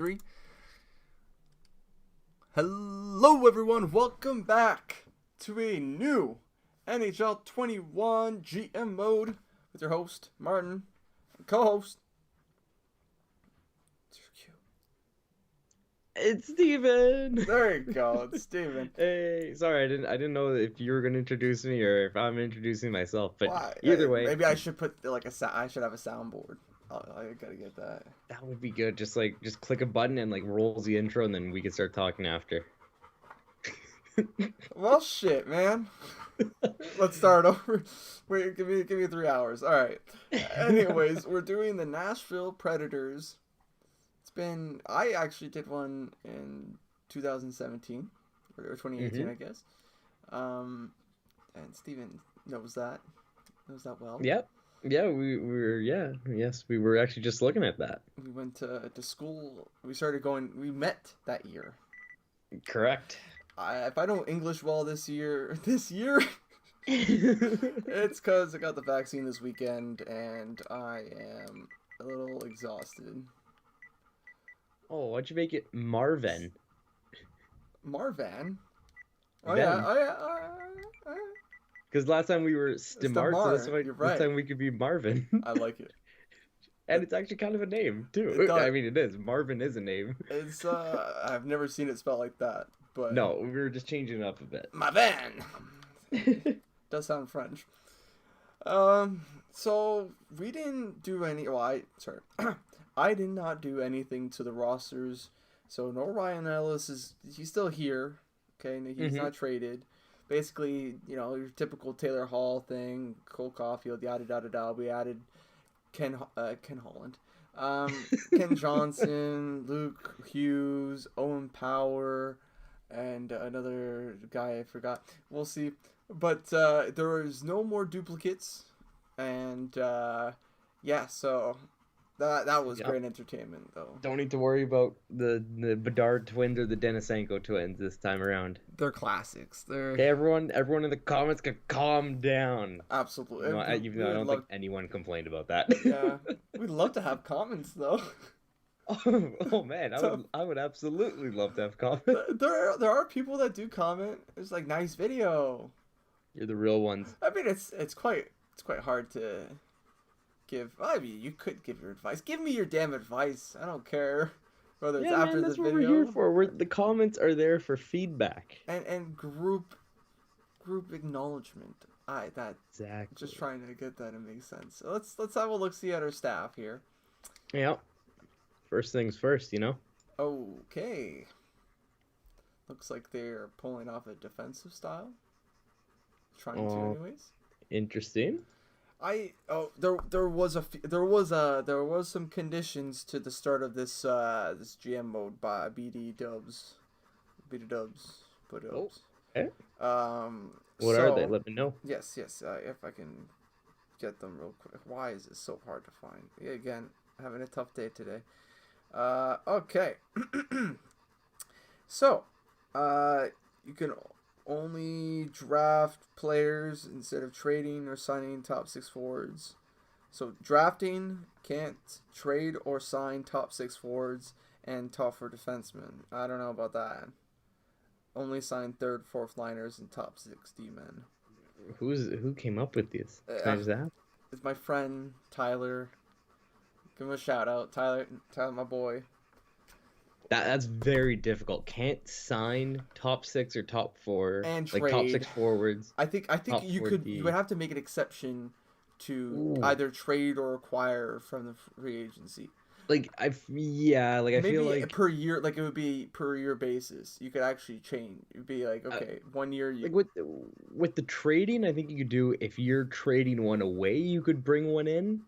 Three. Hello everyone, welcome back to a new NHL 21 GM mode with your host, Martin, and co-host. It's Steven! There you go, it's Steven. Hey, sorry, I didn't know if you were gonna introduce me or if I'm introducing myself, but Why? either way, Maybe I should put I should have a soundboard. I gotta get that. that would be good. Just click a button and rolls the intro, and then we can start talking after. Well, shit, man. Let's start over. Wait, give me 3 hours. All right. Anyways, we're doing the Nashville Predators. I actually did one in 2017 or 2018, I guess. And Steven knows that well. Yep. Yeah, we were actually just looking at that. We went to school. We started going. We met that year. Correct. If I don't English well this year, it's because I got the vaccine this weekend and I am a little exhausted. Oh, why'd you make it Marvin? Marvan? Oh Ben. yeah. Because last time we were Stimart, so Right. this time we could be Marvin. I like it. And it's actually kind of a name, too. I mean, it is. Marvin is a name. It's, I've never seen it spelled like that, but... No, we were just changing it up a bit. Marvan! Does sound French. So, we didn't do any... Well, I did not do anything to the rosters, so no Ryan Ellis he's still here, okay, he's not traded. Basically, your typical Taylor Hall thing, Cole Caulfield, yada yada yada. We added Ken Holland, Ken Johnson, Luke Hughes, Owen Power, and another guy I forgot. We'll see. But there is no more duplicates, and yeah, so that was great entertainment, though. Don't need to worry about the Bedard twins or the Denisenko twins this time around. They're classics. Okay, everyone in the comments can calm down. Absolutely. Even though I don't think anyone complained about that. Yeah, we'd love to have comments though. Oh man, I would absolutely love to have comments. There are people that do comment. It's like, nice video. You're the real ones. I mean, it's quite hard to give. I mean, you could give your advice. Give me your damn advice. I don't care whether it's after that's the what video. We're here for. The comments are there for feedback and group acknowledgement. Exactly. Just trying to get that to make sense. So let's have a look see at our staff here. Yeah. First things first, Okay. Looks like they're pulling off a defensive style. Trying to, anyways. Interesting. There was some conditions to the start of this GM mode by BD Dubs. Oh, okay. What are they? Let me know. Yes. If I can get them real quick. Why is it so hard to find? Yeah, again, having a tough day today. Okay. So, you can only draft players instead of trading or signing top 6 forwards. So drafting, can't trade or sign top 6 forwards and top 4 defensemen. I don't know about that. Only sign 3rd, 4th liners and top 6 D-men. Who came up with this? Can I just ask? It's my friend Tyler. Give him a shout out, Tyler, my boy. That's very difficult. Can't sign top 6 or top 4 and trade. Like top 6 forwards. I think you would have to make an exception to either trade or acquire from the free agency. I feel like per year, it would be per year basis. You could actually change. It'd be like, okay, 1 year. With the trading, I think you could do, if you're trading one away, you could bring one in.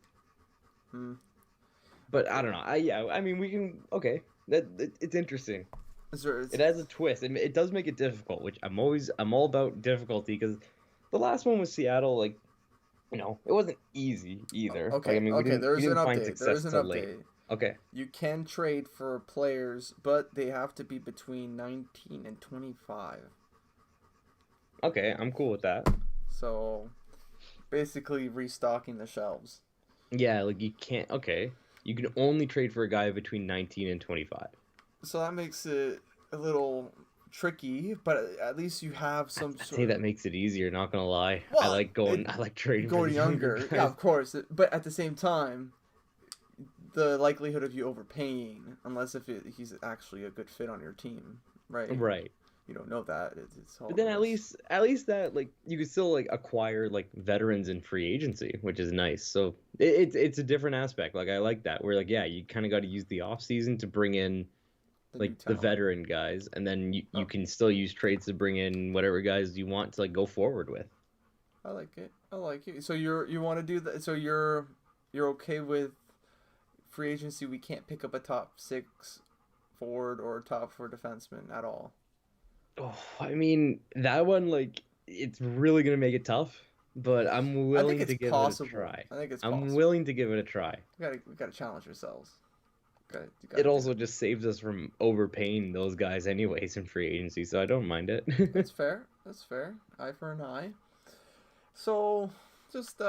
But I don't know. I mean, we can. Okay. It's interesting. It has a twist, and it does make it difficult, which I'm all about difficulty, because the last one with Seattle, it wasn't easy either. Okay, there's an update. Okay. You can trade for players, but they have to be between 19 and 25. Okay, I'm cool with that. So, basically restocking the shelves. Yeah, you can't. Okay. You can only trade for a guy between 19 and 25. So that makes it a little tricky, but at least you have some I'd sort say of. that makes it easier. Not gonna lie, Well, I like trading for going the younger younger, yeah, guys. of course. But at the same time, the likelihood of you overpaying, unless he's actually a good fit on your team, right? Right. You don't know that. It's all But a then risk. at least that like you could still like acquire like veterans in free agency, which is nice. So it's a different aspect. Like I like that. Where like yeah, you kind of got to use the off season to bring in The like new the talent. veteran guys, and then you Oh, can still use trades to bring in whatever guys you want to like go forward with. I like it. I like it. So you want to do that? So you're okay with free agency? We can't pick up a top 6 forward or a top 4 defenseman at all. Oh, I mean that one like it's really gonna make it tough, but I'm I think willing it's to give it a possible. try. I think it's I'm possible. willing to give it a try. We gotta challenge ourselves. You gotta It do also it. just saves us from overpaying those guys anyways in free agency, so I don't mind it. That's fair. That's fair. Eye for an eye. So just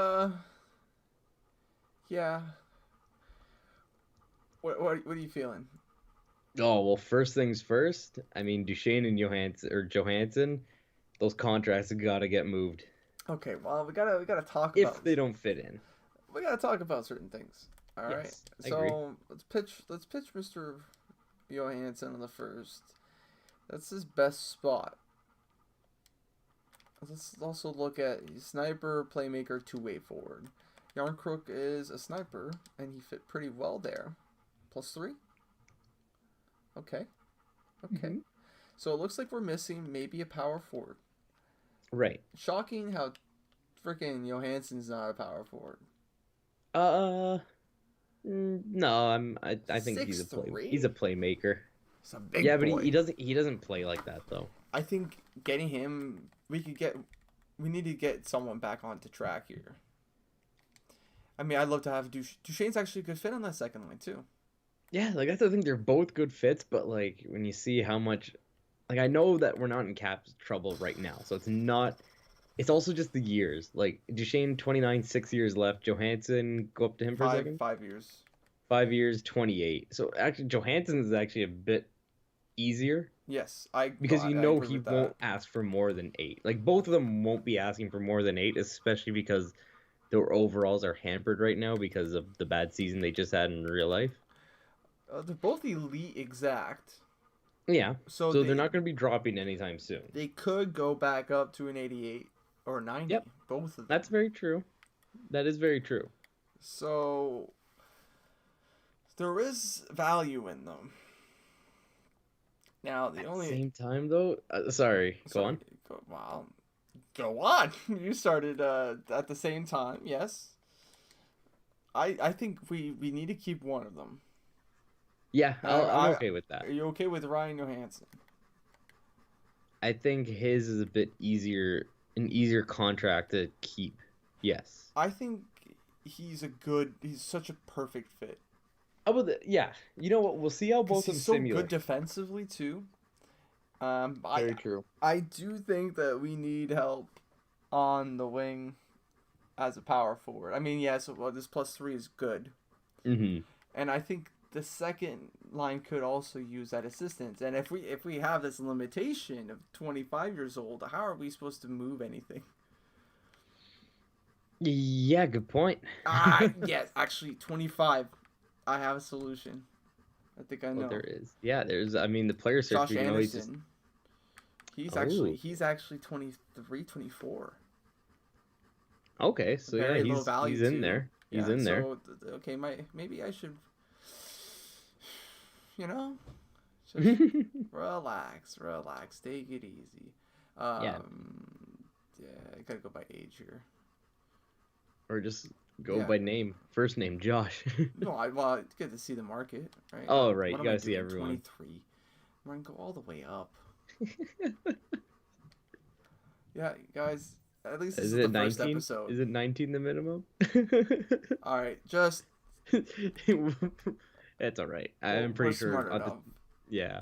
yeah. What are you feeling? Oh, well, first things first. I mean, Duchesne and Johansson, those contracts have got to get moved Okay, well we gotta talk if about they don't fit in. certain things. All right. Yes, I agree. So let's pitch Mr. Johansson on the first. That's his best spot. Let's also look at sniper, playmaker, two-way forward. Yarncrook is a sniper, and he fit pretty well there. +3. Okay. Okay. Hmm. So it looks like we're missing maybe a power forward. Right. Shocking how freaking Johansson's not a power forward. No, I think he's a 6'3"? playmaker. He's a big Yeah, but boy. he doesn't play like that though. I think getting him, we need to get someone back onto track here. I mean, I'd love to have Duchesne's actually a good fit on that second line too. Yeah, like I think they're both good fits, but like when you see how much, like I know that we're not in cap trouble right now, so it's not. It's also just the years. Like Duchesne, 29, 6 years left. Johansson, go up to him for a second. 5 years. 5 years, 28. So actually, Johansson is actually a bit easier Yes, because I you know agree he with won't that. ask for more than 8. Like both of them won't be asking for more than 8, especially because their overalls are hampered right now because of the bad season they just had in real life. They're both elite exact. Yeah. So So they're not going to be dropping anytime soon. they could go back up to an 88 or 90. Yep. Both of them. That's very true. That is very true. So there is value in them. Now the At only the same time, though, sorry, go on. Wow, go on. You started at the same time. Yes. I think we need to keep one of them. Yeah, I'm I okay with that. Are you okay with Ryan Johansson? I think his is a bit an easier contract to keep. Yes. I think he's such a perfect fit. Yeah. You know what? We'll see how both of them He's so simulate. good defensively too. Very true. I do think that we need help on the wing as a power forward. I mean, yes, this +3 is good. Mm-hmm. And I think the second line could also use that assistance. And if we have this limitation of 25 years old, how are we supposed to move anything? Yeah, good point. Yes, actually 25. I have a solution. I think I know. Well, there is. Yeah, there's. I mean, the player search. Josh We can always just. Anderson. Oh. He's actually 23, 24. Okay, so yeah, Very low value he's in too. there. He's Yeah, in there. so okay, maybe I should, just relax, take it easy. Yeah. Yeah, I gotta go by age here. Or just go Yeah. by name. First name, Josh. No, well, it's good to see the market, right? Oh, right. What You am I gotta see doing? everyone. 23. I'm gonna go all the way up. Yeah, guys. At least this is the first 19? episode. Is it 19 the minimum? All right, just. It's all right. Well, I'm pretty we're sure. smart enough. Yeah.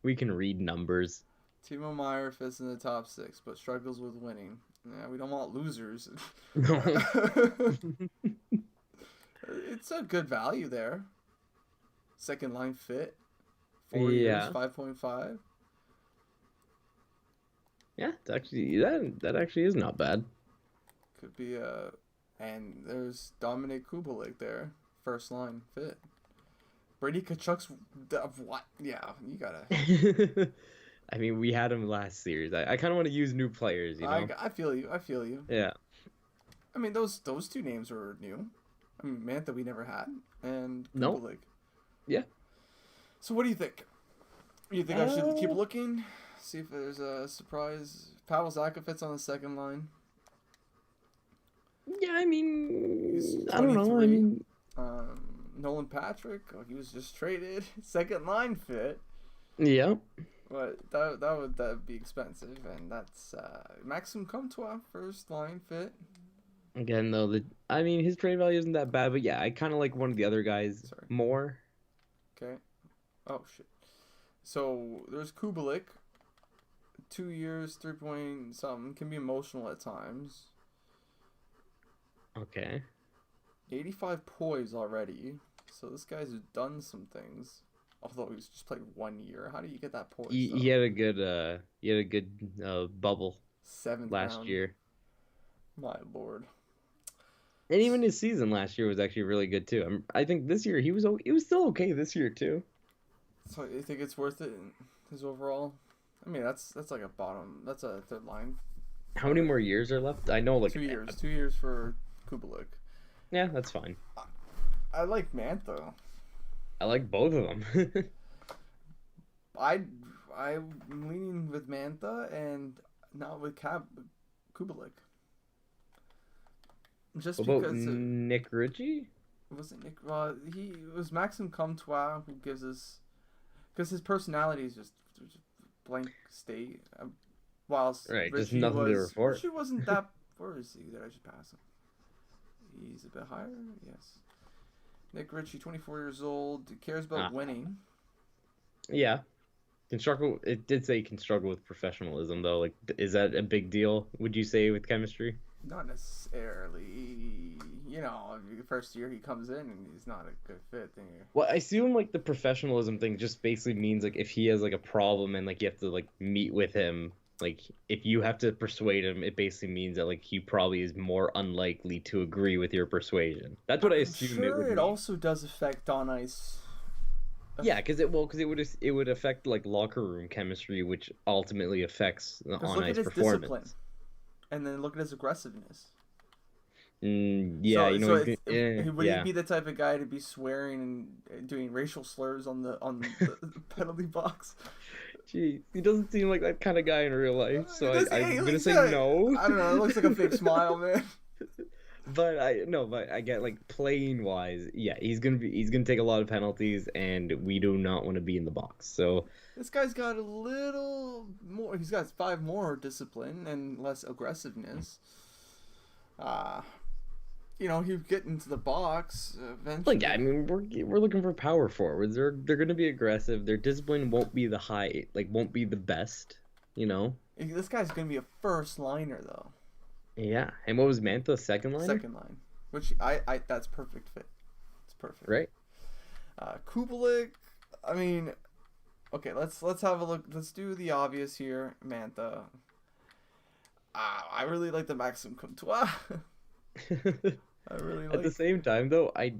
We can read numbers. Timo Meyer fits in the top 6, but struggles with winning. Yeah, we don't want losers. It's a good value there. second line fit. 4 years, 5.5. Yeah, it's actually that actually is not bad. Could be and there's Dominic Kubelik there, first line fit. Brady Tkachuk's what? Yeah, you gotta. I mean, we had him last series. I kind of want to use new players, you know. I feel you. I feel you. Yeah. I mean, those two names were new. I mean, Mantha we never had, and Kubelik. Nope. Yeah. So what do you think? You think I should keep looking? See if there's a surprise. Pavel Zacha fits on the second line. Yeah, I mean, I don't know. I mean, Nolan Patrick, he was just traded. Second line fit. Yeah. But that would be expensive, and that's Maxim Comtois, first line fit. Again, though, I mean, his trade value isn't that bad, but yeah, I kind of like one of the other guys more. Okay. Oh shit. So there's Kubelik. 2 years, 3 point something. Can be emotional at times. Okay. 85 poise already. So this guy's done some things. Although he's just played 1 year. How do you get that poise? He had a good bubble. 7th last round. year. My lord. And even his season last year was actually really good too. I think this year he was still okay this year too. So you think it's worth it? His overall? I mean, that's like a bottom. That's a third line. How many more years are left? I know, like 2 years. 2 years for Kubelik. Yeah, that's fine. I like Mantha. I like both of them. I'm leaning with Mantha and not with Kubelik. Just what because about Nick Ritchie? Wasn't Nick? It was Maxim Comtois who gives us, because his personality is just blank state. Whilst right, Ritchie just nothing to report. Ritchie wasn't that. Where is he? Did I just pass him? He's a bit higher. Yes. Nick Ritchie, 24 years old, cares about winning. Yeah. It did say can struggle with professionalism, though. Like, is that a big deal, would you say, with chemistry? Not necessarily. You know, the first year he comes in and he's not a good fit. Well, I assume, like, the professionalism thing just basically means, like, if he has, like, a problem and, like, you have to, like, meet with him, like, if you have to persuade him, it basically means that, like, he probably is more unlikely to agree with your persuasion. That's what I assume it would mean. It also does affect on ice. Yeah, because it would affect, like, locker room chemistry, which ultimately affects the on ice performance. Discipline. And then look at his aggressiveness. Yeah, would he be the type of guy to be swearing and doing racial slurs on the penalty box? Gee, he doesn't seem like that kind of guy in real life, so I'm gonna say no. I don't know. It looks like a fake smile, man. But I get, like, playing wise, yeah, he's gonna take a lot of penalties, and we do not want to be in the box. So this guy's got a little more. He's got 5 more discipline and less aggressiveness. He'd get into the box eventually. Like, I mean, we're looking for power forwards. They're gonna be aggressive. Their discipline won't be won't be the best. This guy's gonna be a first liner though. Yeah, and what was Mantha, second line? Second line, which I that's perfect fit. It's perfect. Right. Kubelik, I mean, okay, let's have a look. Let's do the obvious here, Mantha. I really like the Maxim Comtois. I really like. At the same time, though, I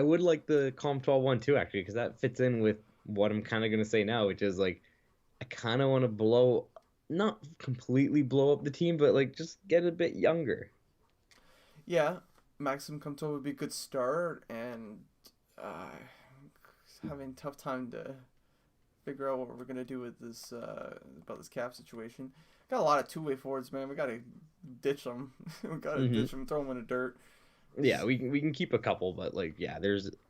would like the Comtois one too, actually, because that fits in with what I'm kind of gonna say now, which is, like, I kind of want to not completely blow up the team, but, like, just get a bit younger. Yeah, Maxim Comtois would be a good start, and having a tough time to figure out what we're gonna do with this about this cap situation. Got a lot of two-way forwards, man. We gotta ditch them. We gotta ditch them, throw them in the dirt. Yeah, we can keep a couple, but, like, yeah,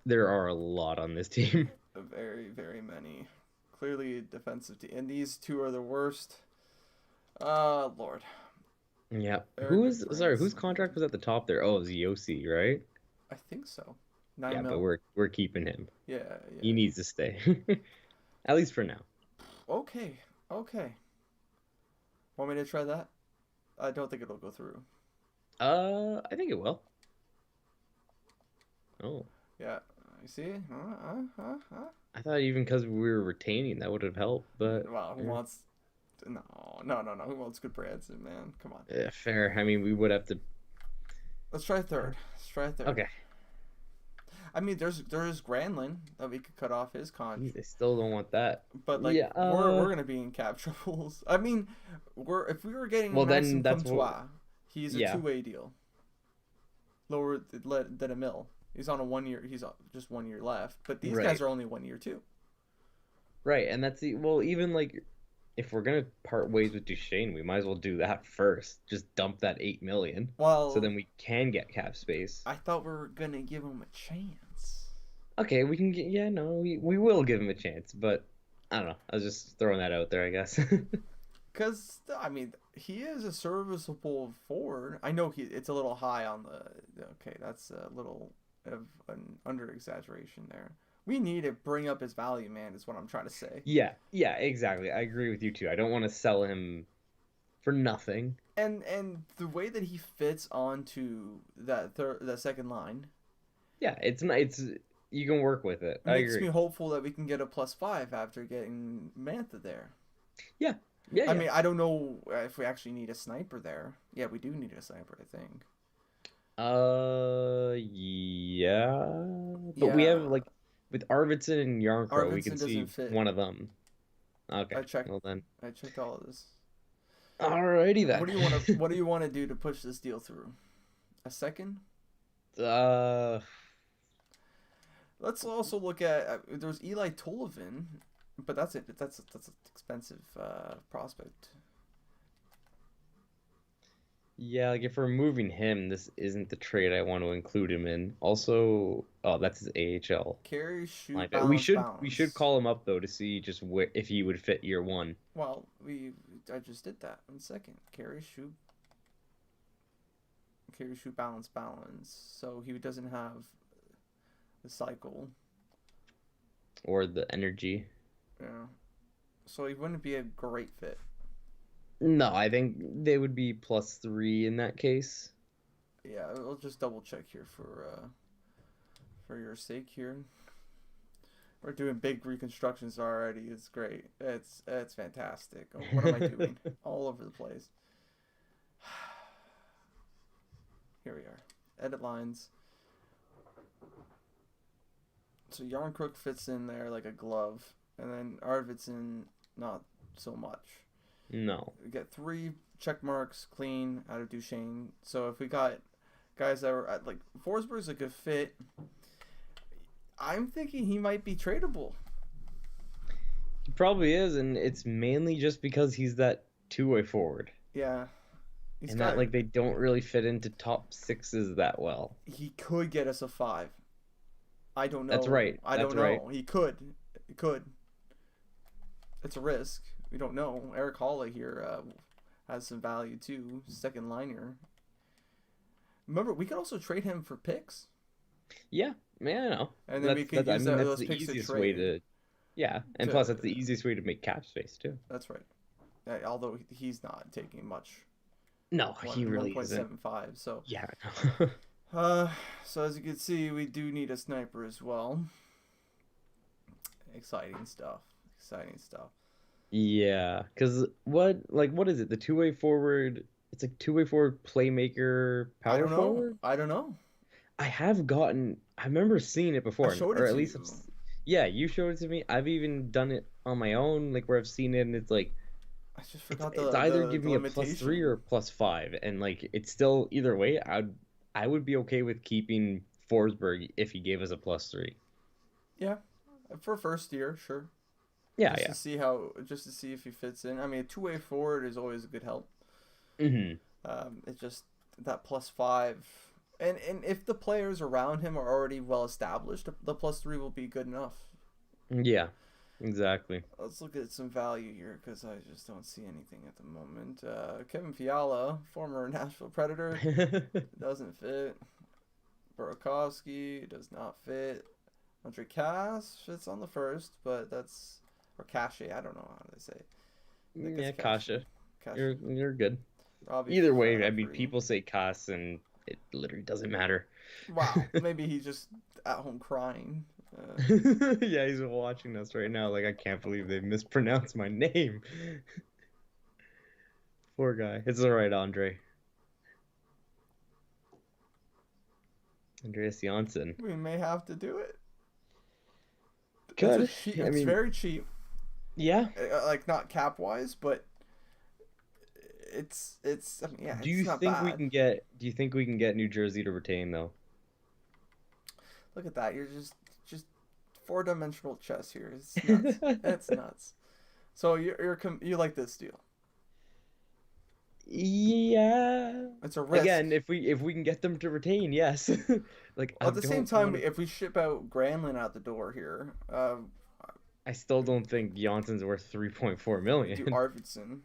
there are a lot on this team. Very, very many. Clearly a defensive team, and these two are the worst. Lord. Yeah. Whose contract was at the top there? Oh, it was Yossi, right? I think so. 9 mil. But we're keeping him. Yeah. He needs to stay. At least for now. Okay. Want me to try that? I don't think it'll go through. I think it will. Oh. Yeah. You see? I thought even because we were retaining that would have helped, but well, who wants? No. Who wants good Branson, man? Come on. Yeah, fair. I mean, we would have to. Let's try third. Okay. I mean, there is Granlund that we could cut off his contract. They still don't want that. But like, yeah, we're gonna be in cap troubles. I mean, if we were getting then that's Comtois, he's a two-way deal. Lower than a mil. He's on a 1 year. He's just 1 year left. But these guys are only 1 year too. Right, and that's even like, if we're gonna part ways with Duchesne, we might as well do that first. Just dump that $8 million. Well, so then we can get cap space. I thought we were gonna give him a chance. Okay, we can get. Yeah, no, we will give him a chance, but I don't know. I was just throwing that out there, I guess. Because I mean, he is a serviceable forward. I know it's a little high on the. Okay, that's a little of an under exaggeration there. We need to bring up his value, man, is what I'm trying to say. Yeah, exactly. I agree with you too. I don't want to sell him for nothing. And the way that he fits onto that second line. Yeah, it's you can work with it. I agree. Makes me hopeful that we can get a +5 after getting Mantha there. Yeah. I mean, I don't know if we actually need a sniper there. Yeah, we do need a sniper, I think. Yeah. But we have like. With Arvidsson and Yarncrow, we can see one of them. Okay. I checked. Well then. I checked all of this. Alrighty then. What do you want to do to push this deal through? A second? Let's also look at there's Eli Tolivin, but that's it. That's an expensive prospect. Yeah, like if we're moving him, this isn't the trade I want to include him in. Also, that's his AHL. Carry, shoot, like, balance, we should call him up though to see just if he would fit year one. Well, I just did that in second. Carry, shoot, balance. So he doesn't have the cycle or the energy. Yeah. So he wouldn't be a great fit. No, I think they would be +3 in that case. Yeah, I'll just double check here for your sake here. We're doing big reconstructions already. It's great. It's fantastic. What am I doing? All over the place. Here we are. Edit lines. So Yarncrook fits in there like a glove, and then Arvidsson not so much. No. We get 3 check marks clean out of Duchesne. So if we got guys that are like Forsberg's a good fit, I'm thinking he might be tradable. He probably is, and it's mainly just because he's that two-way forward. Yeah. That like they don't really fit into top 6s that well. He could get us a 5. I don't know. That's right. I don't know. He could. It's a risk. We don't know. Eric Hawley here has some value too. Second liner. Remember, we could also trade him for picks. Yeah, I know. And then we could use those picks to trade. And plus that's the easiest way to make cap space too. That's right. Although he's not taking much. No, he really isn't. 1.75. So yeah. So as you can see, we do need a sniper as well. Exciting stuff. Yeah, because what is it? The two-way forward. It's like two-way forward playmaker power forward. I don't know. I remember seeing it before, or at least. Yeah, you showed it to me. I've even done it on my own, like where I've seen it, and it's like. I just forgot it's either give me a +3 or +5, and like it's still either way. I would be okay with keeping Forsberg if he gave us a +3. Yeah, for first year, sure. Yeah, just to see if he fits in. I mean, a two-way forward is always a good help. Mm-hmm. It's just that +5, and if the players around him are already well established, the +3 will be good enough. Yeah, exactly. Let's look at some value here because I just don't see anything at the moment. Kevin Fiala, former Nashville Predator, doesn't fit. Burakovsky does not fit. Andre Cass fits on the first, but that's. Or Cache, I don't know how they say. Yeah, Kasha. You're good. Robbie Either way, I mean, people say Kass, and it literally doesn't matter. Wow, maybe he's just at home crying Yeah, he's watching us right now. Like, I can't believe they mispronounced my name. Poor guy. It's all right, Andre. Andreas Janssen. We may have to do it. Could. It's very cheap. Yeah. Like, not cap wise, but it's. I mean, yeah. Do you not think bad. we can get? Do you think we can get New Jersey to retain though? Look at that. You're just 4-dimensional chess here. It's nuts. It's nuts. So you like this deal? Yeah. It's a risk. Again, if we can get them to retain, yes. Like, at the same time, if we ship out Granlund out the door here, I still don't think Janssen's worth $3.4 million. Do Arvidsson.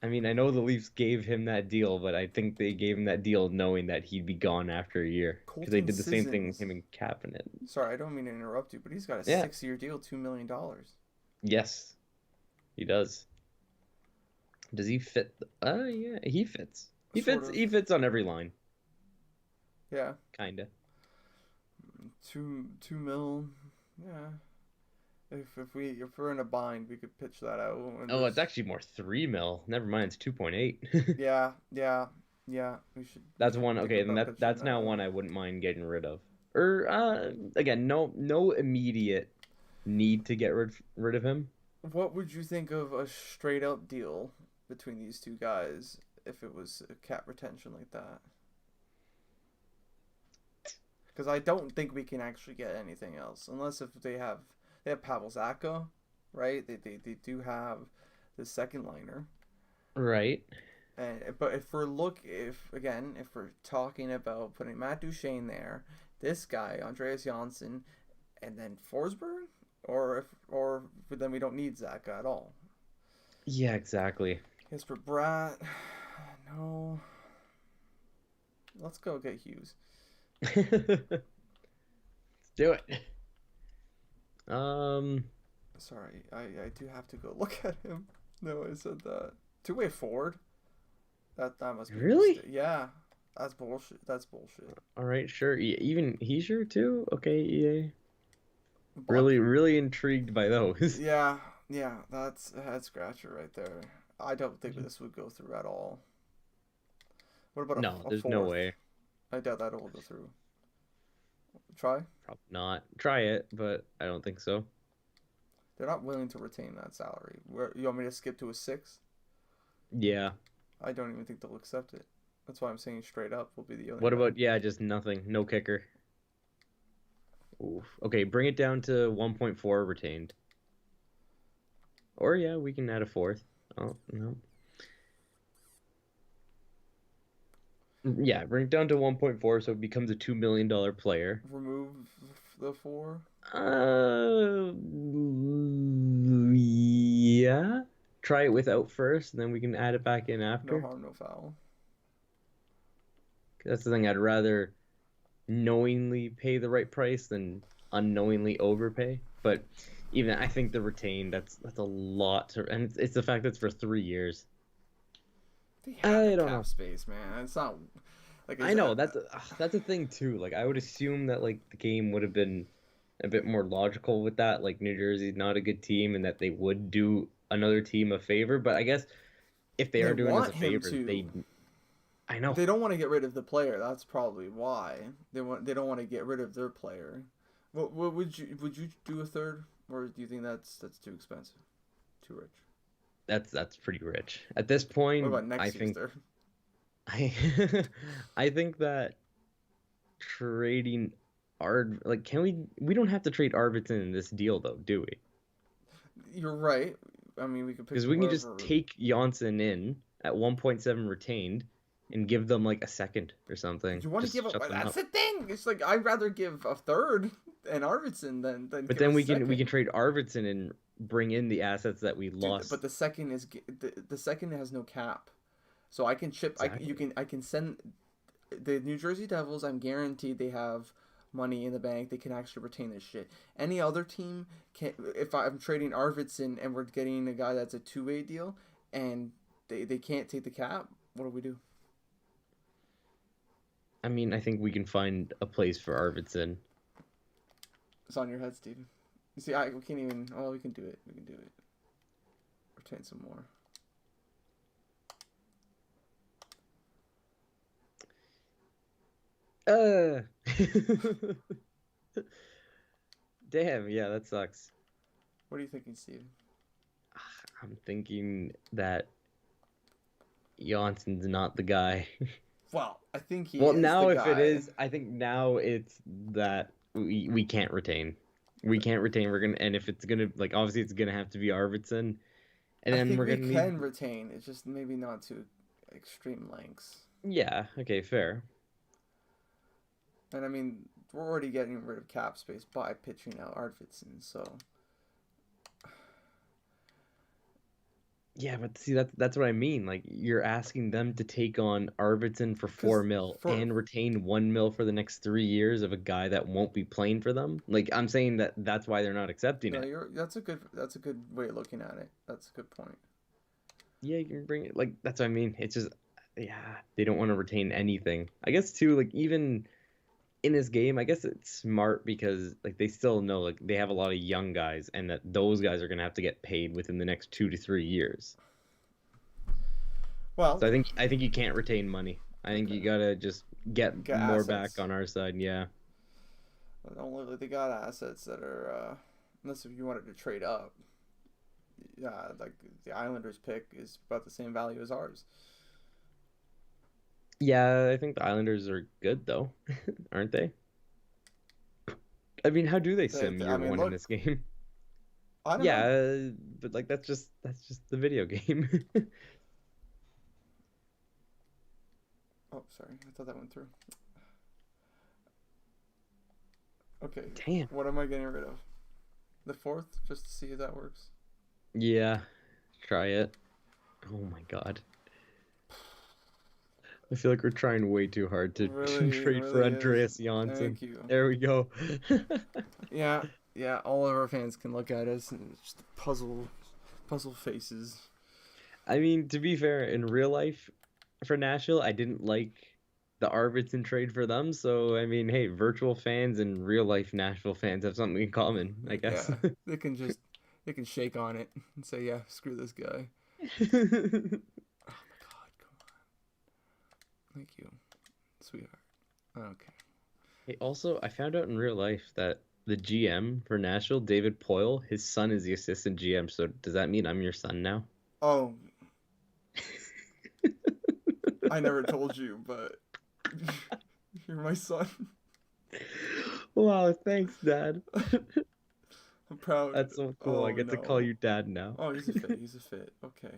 I mean, I know the Leafs gave him that deal, but I think they gave him that deal knowing that he'd be gone after a year. Because they did the same thing with him and Kapanen. Sorry, I don't mean to interrupt you, but he's got a 6-year deal, $2 million. Yes, he does. Does he fit? Yeah, he fits. He fits on every line. Yeah. Kinda. 2 mil. Yeah. If we're in a bind, we could pitch that out. It's actually more 3 mil. Never mind, it's 2.8. Yeah. We should. That's one. Okay, then that's now one I wouldn't mind getting rid of. Or again, no immediate need to get rid of him. What would you think of a straight up deal between these two guys if it was a cap retention like that? Because I don't think we can actually get anything else unless if they have Pavel Zacha, right? They do have the second liner, right? But if we're talking about putting Matt Duchene there, this guy Andreas Janssen, and then Forsberg, or then we don't need Zacha at all. Yeah, exactly. As for Bratt, no. Let's go get Hughes. Let's do it. Sorry, I do have to go look at him. No, I said that. Two-way forward? That must be really? Yeah. That's bullshit. All right, sure. Even sure too? Okay, EA. Really intrigued by those. Yeah, that's a head scratcher right there. I don't think this would go through at all. What about a there's fourth? No way. I doubt that will go through. Try? Probably not. Try it, but I don't think so. They're not willing to retain that salary. You want me to skip to a 6? Yeah. I don't even think they'll accept it. That's why I'm saying straight up will be the only. What about just nothing, no kicker? Oof. Okay, bring it down to 1.4 retained. Or we can add a fourth. Oh no. Yeah, bring it down to 1.4 so it becomes a $2 million player. Remove the 4? Yeah. Try it without first, and then we can add it back in after. No harm, no foul. That's the thing. I'd rather knowingly pay the right price than unknowingly overpay. But even I think the retained, that's a lot. And it's the fact that it's for 3 years. I don't know. Space, man. It's not like I know that's a thing too. Like I would assume that like the game would have been a bit more logical with that. Like New Jersey's not a good team, and that they would do another team a favor. But I guess if they are doing us a favor, I know they don't want to get rid of the player. That's probably why they don't want to get rid of their player. What would you do a third, or do you think that's too expensive, too rich? That's pretty rich at this point. What about next year's third? I think that trading we don't have to trade Arvidsson in this deal though, do we? You're right. I mean, we could because we can just take Janssen in at 1.7 retained and give them like a second or something. You want to give up? That's the thing. It's like I'd rather give a third and Arvidsson than. But then we can trade Arvidsson and bring in the assets that we lost. But the second is the second has no cap, so I can chip. Exactly. I can send the New Jersey Devils. I'm guaranteed they have money in the bank. They can actually retain this shit. Any other team can. If I'm trading Arvidsson and we're getting a guy that's a 2-way deal and they can't take the cap, what do we do? I mean, I think we can find a place for Arvidsson. It's on your head, Steven. You see, we can't even. Oh, we can do it. We can do it. Retain some more. Damn, yeah, that sucks. What are you thinking, Steven? I'm thinking that Janssen's not the guy. Well, I think he well, is now the if guy. it is, I think now it's that we can't retain. We can't retain. We're gonna, and if it's gonna, like, obviously it's gonna have to be Arvidsson, and I then think we're we gonna can need. retain. It's just maybe not to extreme lengths. Yeah. Okay. Fair. And I mean, we're already getting rid of cap space by pitching out Arvidsson, so. Yeah, but see that's what I mean. Like you're asking them to take on Arvidsson for 4 mil and retain 1 mil for the next 3 years of a guy that won't be playing for them. Like I'm saying that's why they're not accepting it. That's a good way of looking at it. That's a good point. Yeah, you can bring it. Like that's what I mean. It's just they don't want to retain anything. I guess too, like even in this game, I guess it's smart because like they still know like they have a lot of young guys and that those guys are gonna have to get paid within the next 2 to 3 years. Well, so I think you can't retain money. I think you gotta just get more assets back on our side. Yeah. Only they got assets that are unless if you wanted to trade up. Yeah, like the Islanders pick is about the same value as ours. Yeah, I think the Islanders are good though, aren't they? I mean, how do they sim year one in this game? I don't know. But like that's just the video game. Oh, sorry. I thought that went through. Okay. Damn. What am I getting rid of? The 4th, just to see if that works. Yeah, try it. Oh my god. I feel like we're trying way too hard to trade for Andreas Janssen. Thank you. There we go. Yeah, all of our fans can look at us and just puzzle faces. I mean, to be fair, in real life, for Nashville, I didn't like the Arvidsson trade for them. So, I mean, hey, virtual fans and real life Nashville fans have something in common, I guess. Yeah, they can shake on it and say, yeah, screw this guy. Thank you, sweetheart. Okay. Hey, also, I found out in real life that the GM for Nashville, David Poyle, his son is the assistant GM. So does that mean I'm your son now? Oh. I never told you, but you're my son. Wow, thanks, Dad. I'm proud. That's so cool. I get to call you Dad now. Oh, he's a fit. Okay.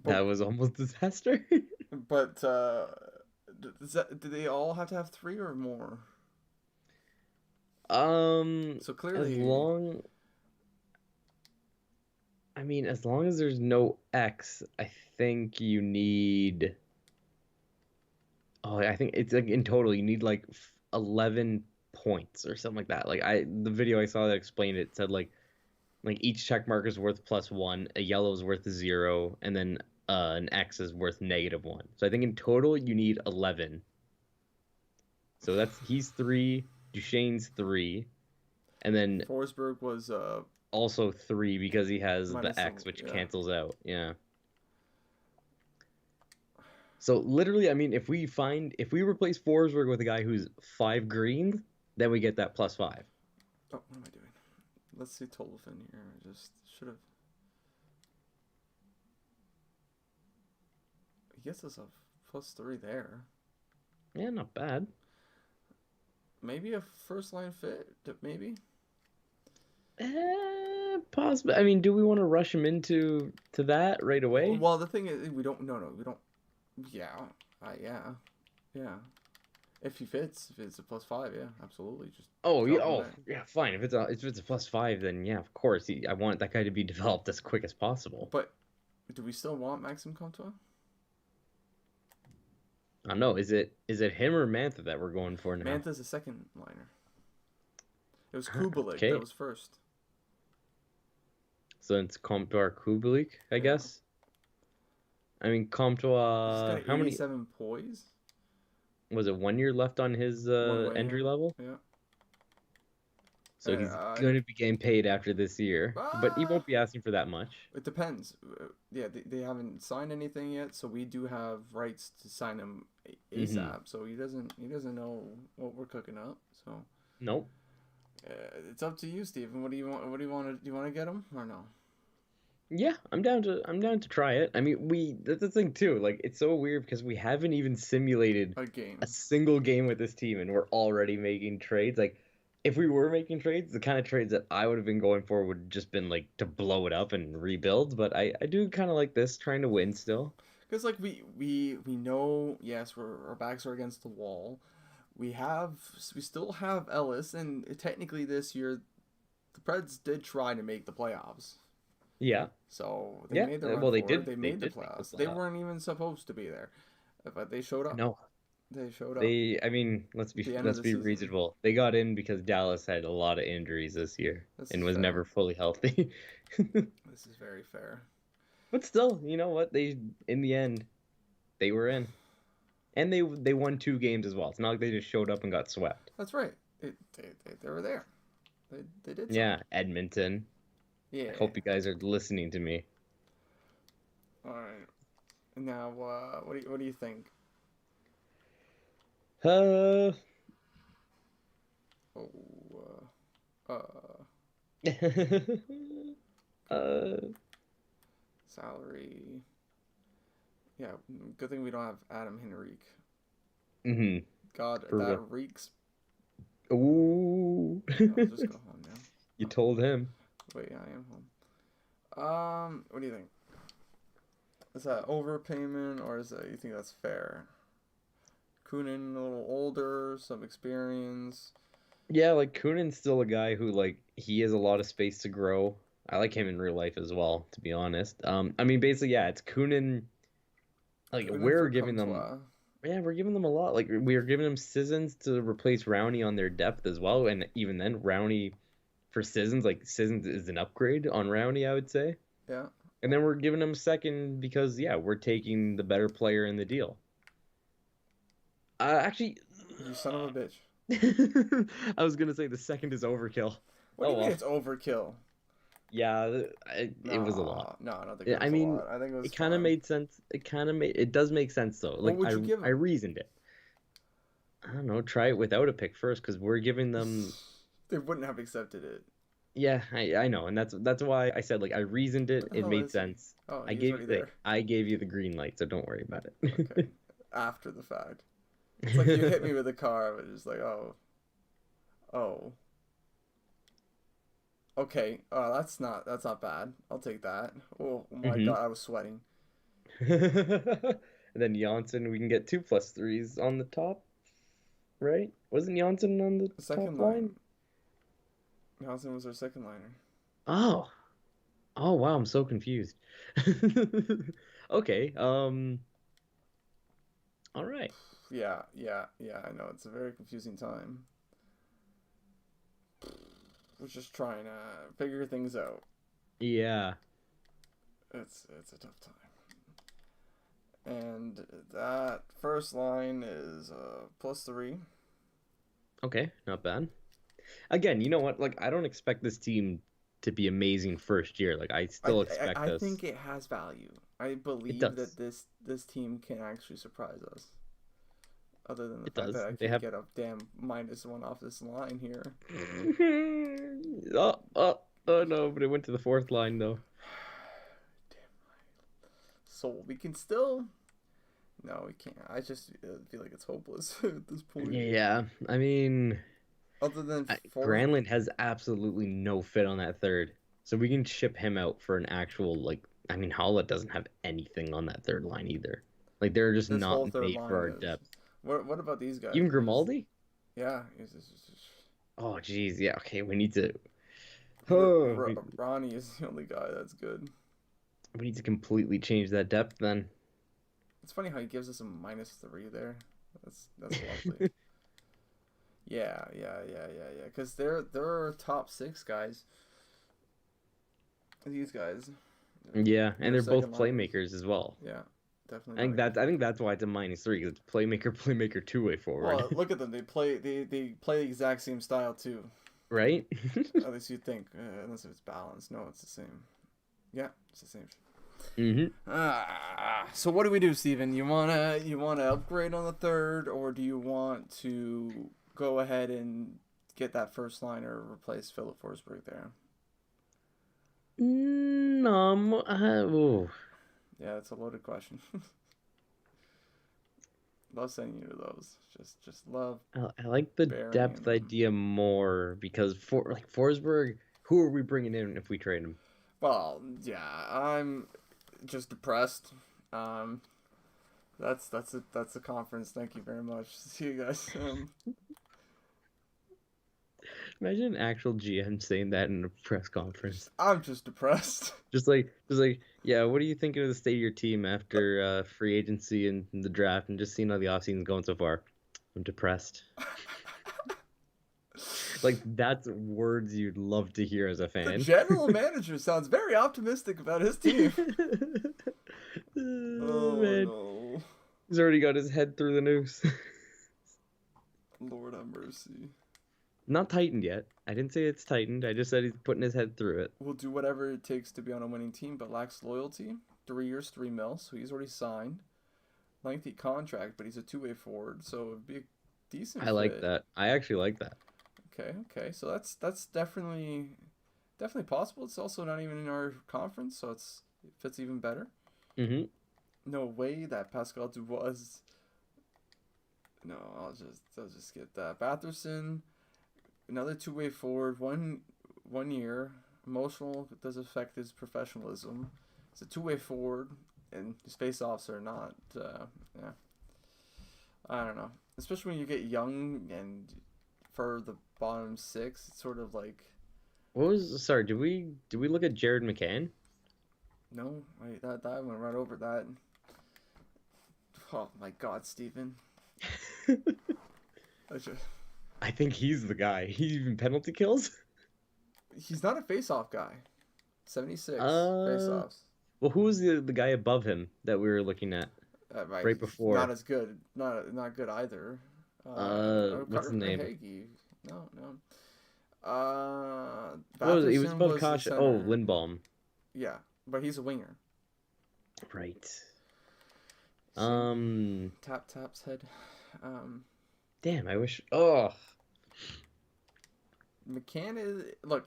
That was almost disaster. But do they all have to have 3 or more? So clearly, as long as there's no X, I think you need. Oh, I think it's like in total you need like 11 points or something like that. Like the video I saw that explained it said like each check mark is worth +1, a yellow is worth 0, and then an X is worth -1. So I think in total you need 11. So he's 3, Duchesne's 3, and then Forsberg was also 3 because he has the X, which cancels out. Yeah. So literally, I mean, if we replace Forsberg with a guy who's 5 greens, then we get that +5. Oh, what am I doing? Let's see Tolofin here. I just should have. He gets us a +3 there. Yeah, not bad. Maybe a first line fit, maybe. Possibly. I mean, do we want to rush him into that right away? Well, the thing is, we don't. No, we don't. Yeah, yeah. If he fits, if it's a +5, yeah, absolutely. Just yeah, fine. If it's a +5, then yeah, of course. I want that guy to be developed as quick as possible. But do we still want Maxime Comtois? I don't know. Is it him or Mantha that we're going for now? Mantha's a second liner. It was Kubalik that was first. So it's Comtois Kubalik, I guess. I mean, Comtois. He's got 87 poise. Was it 1 year left on his entry level? Yeah. So he's going to be getting paid after this year, but he won't be asking for that much. It depends. Yeah, they haven't signed anything yet, so we do have rights to sign him ASAP. Mm-hmm. So he doesn't know what we're cooking up. So nope. It's up to you, Steven. What do you want? Do you want to get him or no? Yeah, I'm down to try it. I mean, that's the thing too. Like, it's so weird because we haven't even simulated a single game with this team, and we're already making trades. Like, if we were making trades, the kind of trades that I would have been going for would have just been like to blow it up and rebuild. But I do kind of like this, trying to win still. Because like we know, yes, our backs are against the wall. We still have Ellis, and technically this year, the Preds did try to make the playoffs. Yeah. So they made the run they did. They made the playoffs. They weren't even supposed to be there, but they showed up. No. They showed up. I mean, let's be reasonable. They got in because Dallas had a lot of injuries this year and was never fully healthy. This is very fair. But still, you know what? In the end, they were in, and they won 2 games as well. It's not like they just showed up and got swept. That's right. They were there. They did. Something. Yeah, Edmonton. Yeah. I hope you guys are listening to me. All right. Now, what do you think? Salary. Yeah, good thing we don't have Adam Henrique. Mm-hmm. God, that reeks. Ooh. I'll just go home now. You told him. Wait, I am home. What do you think? Is that overpayment, or you think that's fair? Kunin a little older, some experience. Yeah, like Kunin's still a guy who he has a lot of space to grow. I like him in real life as well, to be honest. I mean, basically, yeah, it's Kunin. Like we're giving them a lot. Like we're giving them Sissons to replace Rowney on their depth as well, and even then, Rowney for Sissons, Sissons is an upgrade on Rowney, I would say. Yeah. And then we're giving them second because we're taking the better player in the deal. Actually, you son of a bitch. I was gonna say the second is overkill. What do you mean it's overkill? Yeah, it was a lot. No, I don't think it was a lot. I think it was. It kind of made sense. It does make sense though. Like what would you give them? I reasoned it. I don't know. Try it without a pick first because we're giving them. They wouldn't have accepted it. Yeah, I know, and that's why I said I reasoned it. It made sense. Oh, I gave you the green light, so don't worry about it. Okay. After the fact, it's like you hit me with a car, but it's like oh. Okay, that's not bad. I'll take that. Oh my God, I was sweating. And then Janssen, we can get 2 +3s on the top, right? Wasn't Janssen on the second top line? Janssen was our second liner. Oh wow, I'm so confused. Okay, all right. Yeah. I know it's a very confusing time. We're just trying to figure things out. Yeah. It's a tough time. And that first line is +3. Okay, not bad. Again, you know what? I don't expect this team to be amazing first year. I still expect I think it has value. I believe that this team can actually surprise us. Other than the fact that I can get a damn -1 off this line here. Oh no, but it went to the 4th line though. Damn right. So we can still. No, we can't. I just feel like it's hopeless at this point. Yeah, I mean. Other than Granlund has absolutely no fit on that 3rd, so we can ship him out for an actual Holla doesn't have anything on that 3rd line either. They're just not made for our depth. What about these guys? Even Grimaldi? Yeah. Oh, geez. Yeah, okay, we need to... Ronnie is the only guy that's good. We need to completely change that depth, then. It's funny how he gives us a -3 there. That's lovely. Yeah. Because they're our top 6 guys. These guys. Yeah, and they're both playmakers as well. Yeah. Definitely. I think that's why it's a -3 because it's playmaker 2-way forward. Well, look at them. They play the exact same style too. Right? At least you think, unless it's balanced. No, it's the same. Yeah, it's the same. So what do we do, Steven? You wanna upgrade on the third, or do you want to go ahead and get that first liner, replace Philip Forsberg there? No, Yeah, it's a loaded question. Love sending you to those. Just love. I like the depth idea more because Forsberg, who are we bringing in if we trade him? Well, yeah, I'm just depressed. That's a conference. Thank you very much. See you guys. Imagine an actual GM saying that in a press conference. I'm just depressed. Just like, yeah, what are you thinking of the state of your team after free agency and the draft and just seeing how the offseason's going so far? I'm depressed. Like, that's words you'd love to hear as a fan. The general manager sounds very optimistic about his team. Oh, man. No. He's already got his head through the noose. Lord have mercy. Not tightened yet. I didn't say it's tightened. I just said he's putting his head through it. Will do whatever it takes to be on a winning team, but lacks loyalty. 3 years, $3 million, so he's already signed. Lengthy contract, but he's a two-way forward, so it'd be a decent fit. Like that. I actually like that. Okay. So that's definitely possible. It's also not even in our conference, so it fits even better. Mm-hmm. No way that Pascal Dubois. No, I'll just get that. Batherson, another two-way forward, one year. Emotional does affect his professionalism. It's a two-way forward, and his face-offs are not. Yeah, I don't know. Especially when you get young and for the bottom six, it's sort of like. Sorry, did we look at Jared McCann? No, that went right over that. Oh my God, Steven. I think he's the guy. He's even penalty kills. He's not a face-off guy. 76 face-offs. Well, who was the guy above him that we were looking at right before? Not as good. Not good either. What's his name? Hagee. No. What was it? He was above Kasha. Oh, Lindbaum. Yeah, but he's a winger. Right. Tap's head. Damn, I wish. Oh. McCann is. Look,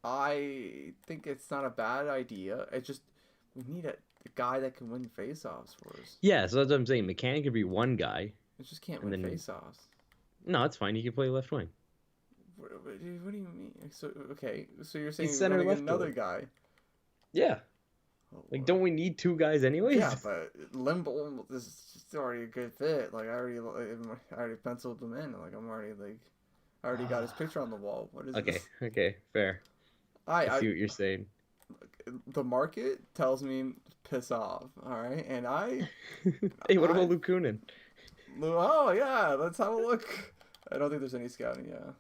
I think it's not a bad idea. It's just we need a guy that can win face-offs for us. Yeah, so that's what I'm saying. McCann could be one guy. It just can't win face-offs. No, it's fine. He can play left wing. What do you mean? So you're saying he's we're getting another guy? Yeah. Like, don't we need two guys anyways? Yeah, but Limbo is already a good fit. Like, I already penciled him in. Like, I already got his picture on the wall. What is this? Okay, fair. I see what you're saying. The market tells me piss off, all right? And Hey, what about Luke Kunin? Oh, yeah, let's have a look. I don't think there's any scouting, yeah.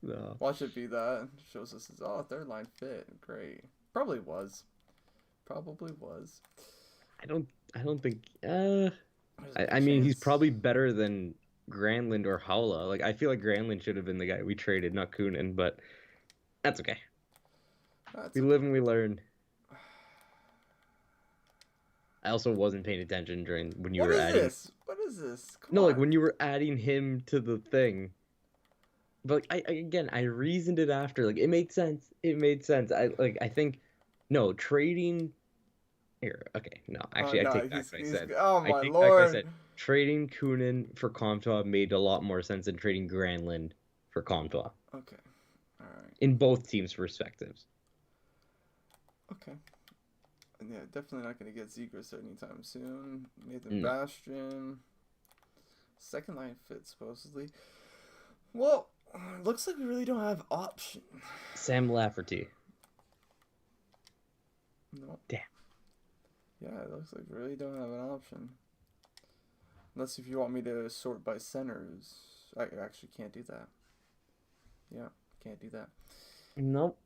No. Watch it be that. Shows us, third line fit. Great. Probably was. I don't think. I mean, he's probably better than Granlund or Haula. Like, I feel like Granlund should have been the guy we traded, not Kunin. But that's okay. We live and we learn. I also wasn't paying attention when you were adding. What is this? Come on. Like when you were adding him to the thing. But like, I reasoned it after. Like, it made sense. I think, no, trading. Here, okay, no, actually, I take back what I said. Oh my lord! I said trading Kunin for Comtois made a lot more sense than trading Granlund for Comtois. Okay, all right. In both teams' perspectives. Okay. Yeah, definitely not going to get Zegras anytime soon. Nathan Bastian. Second line fit, supposedly. Well, looks like we really don't have option. Sam Lafferty. No. Damn. Yeah, it looks like we really don't have an option. Unless if you want me to sort by centers. I actually can't do that. Yeah, can't do that. Nope.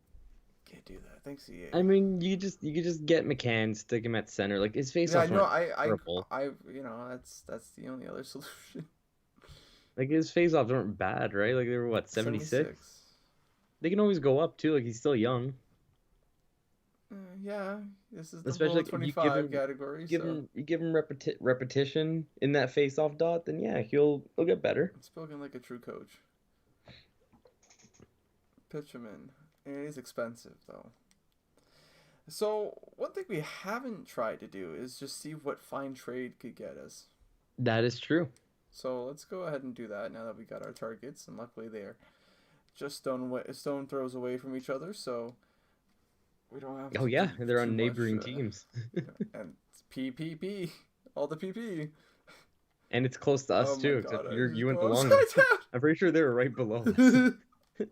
Can't do that. Thanks, EA. I mean, you could just get McCann, stick him at center. Like, his face-offs aren't terrible. That's the only other solution. Like, his face-offs aren't bad, right? Like, they were, what, 76? They can always go up too. Like he's still young. Yeah, this is the Especially below like, if you give 25 him, category, give so him, you give him repetition in that face-off dot, then yeah, he'll get better. spoken like a true coach. Pitch him in. It is expensive though. So one thing we haven't tried to do is just see what fine trade could get us. That is true. So let's go ahead and do that now that we got our targets, and luckily they're just stone throws away from each other, so we don't have Oh to yeah, do they're too on much. neighboring teams. And it's PPP, all the PP. And it's close to us Oh my too, god, except I just you went go the longest. upside I'm pretty sure they were right below down. us.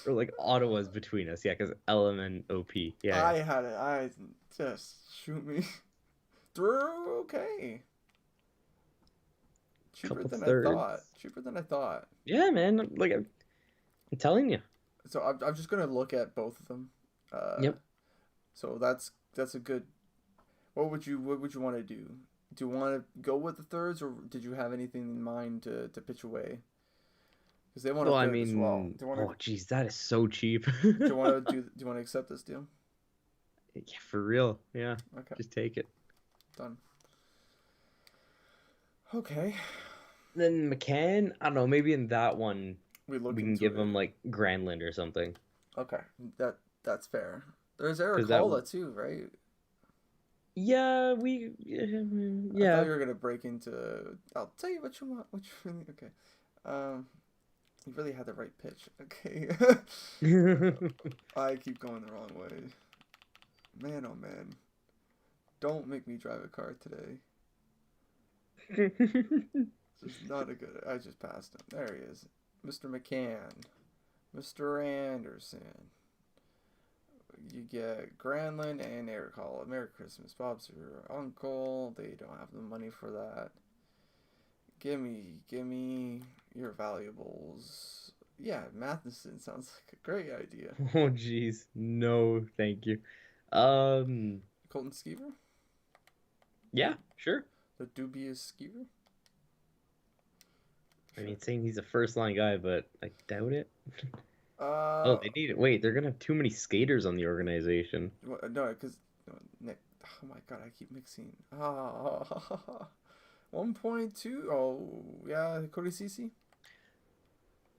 Or like Ottawa's between us, yeah, because LM and OP. Yeah. I had it. I just shoot me through. Okay. Cheaper Couple than thirds. I thought. Cheaper than I thought. Yeah, man. Like I'm telling you. So I'm just gonna look at both of them. Yep. So that's a good. What would you want to do? Do you want to go with the thirds, or did you have anything in mind to pitch away? Because they want to third as well. Oh, geez, that is so cheap. Do you want to accept this deal? Yeah, for real. Yeah. Okay. Just take it. Done. Okay. Then McCann, I don't know. Maybe in that one We can give him like Granlund or something. Okay, that's fair. There's Eric Holla too, right? Yeah, I thought you were gonna break into. I'll tell you what you want. Okay. You really had the right pitch. Okay. I keep going the wrong way. Man, oh man. Don't make me drive a car today. It's just not a good. I just passed him. There he is, Mr. McCann, Mr. Anderson. You get Granlund and Eric Hall. Merry Christmas. Bob's your uncle. They don't have the money for that. Give me your valuables. Yeah, Matheson sounds like a great idea. Oh, jeez. No, thank you. Colton Skeever? Yeah, sure. The dubious Skeever? I mean, saying he's a first-line guy, but I doubt it. Oh, they need it. Wait, they're gonna have too many skaters on the organization. No, because Nick. Oh my god, I keep mixing. 1.2. Oh yeah, Cody Ceci.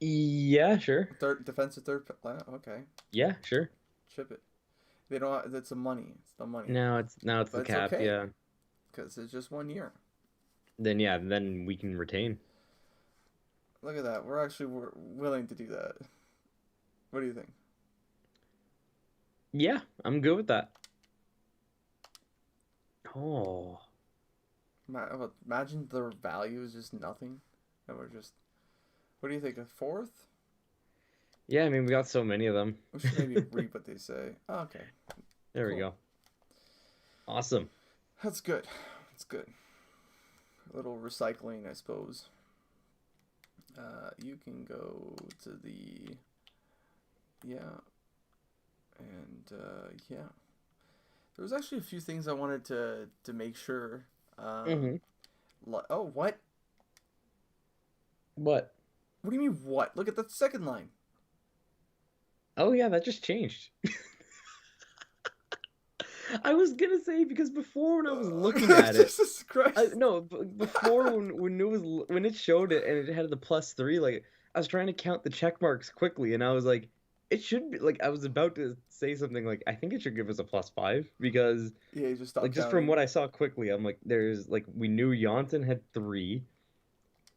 Yeah, sure. Defensive third. Okay. Yeah, sure. Chip it. They don't. That's the money. It's the money. Now it's the cap. Okay. Yeah. Because it's just 1 year. Then we can retain. Look at that. We're willing to do that. What do you think? Yeah, I'm good with that. Oh. Imagine the value is just nothing. And we're just... What do you think? A fourth? Yeah, I mean, we got so many of them. We should maybe read what they say. Oh, okay. There we go. Awesome. That's good. That's good. A little recycling, I suppose. You can go to the... Yeah. And, yeah. There was actually a few things I wanted to make sure. Oh, what? What? What do you mean, what? Look at the second line. Oh, yeah, that just changed. I was gonna say, because before when I was looking at it, Jesus Christ. Before when it showed it and it had the +3, like I was trying to count the check marks quickly, and I was like, it should be like I was about to say something like I think it should give us a +5 because yeah, you just stopped like just from what I saw quickly, I'm like there's like we knew Janssen had 3,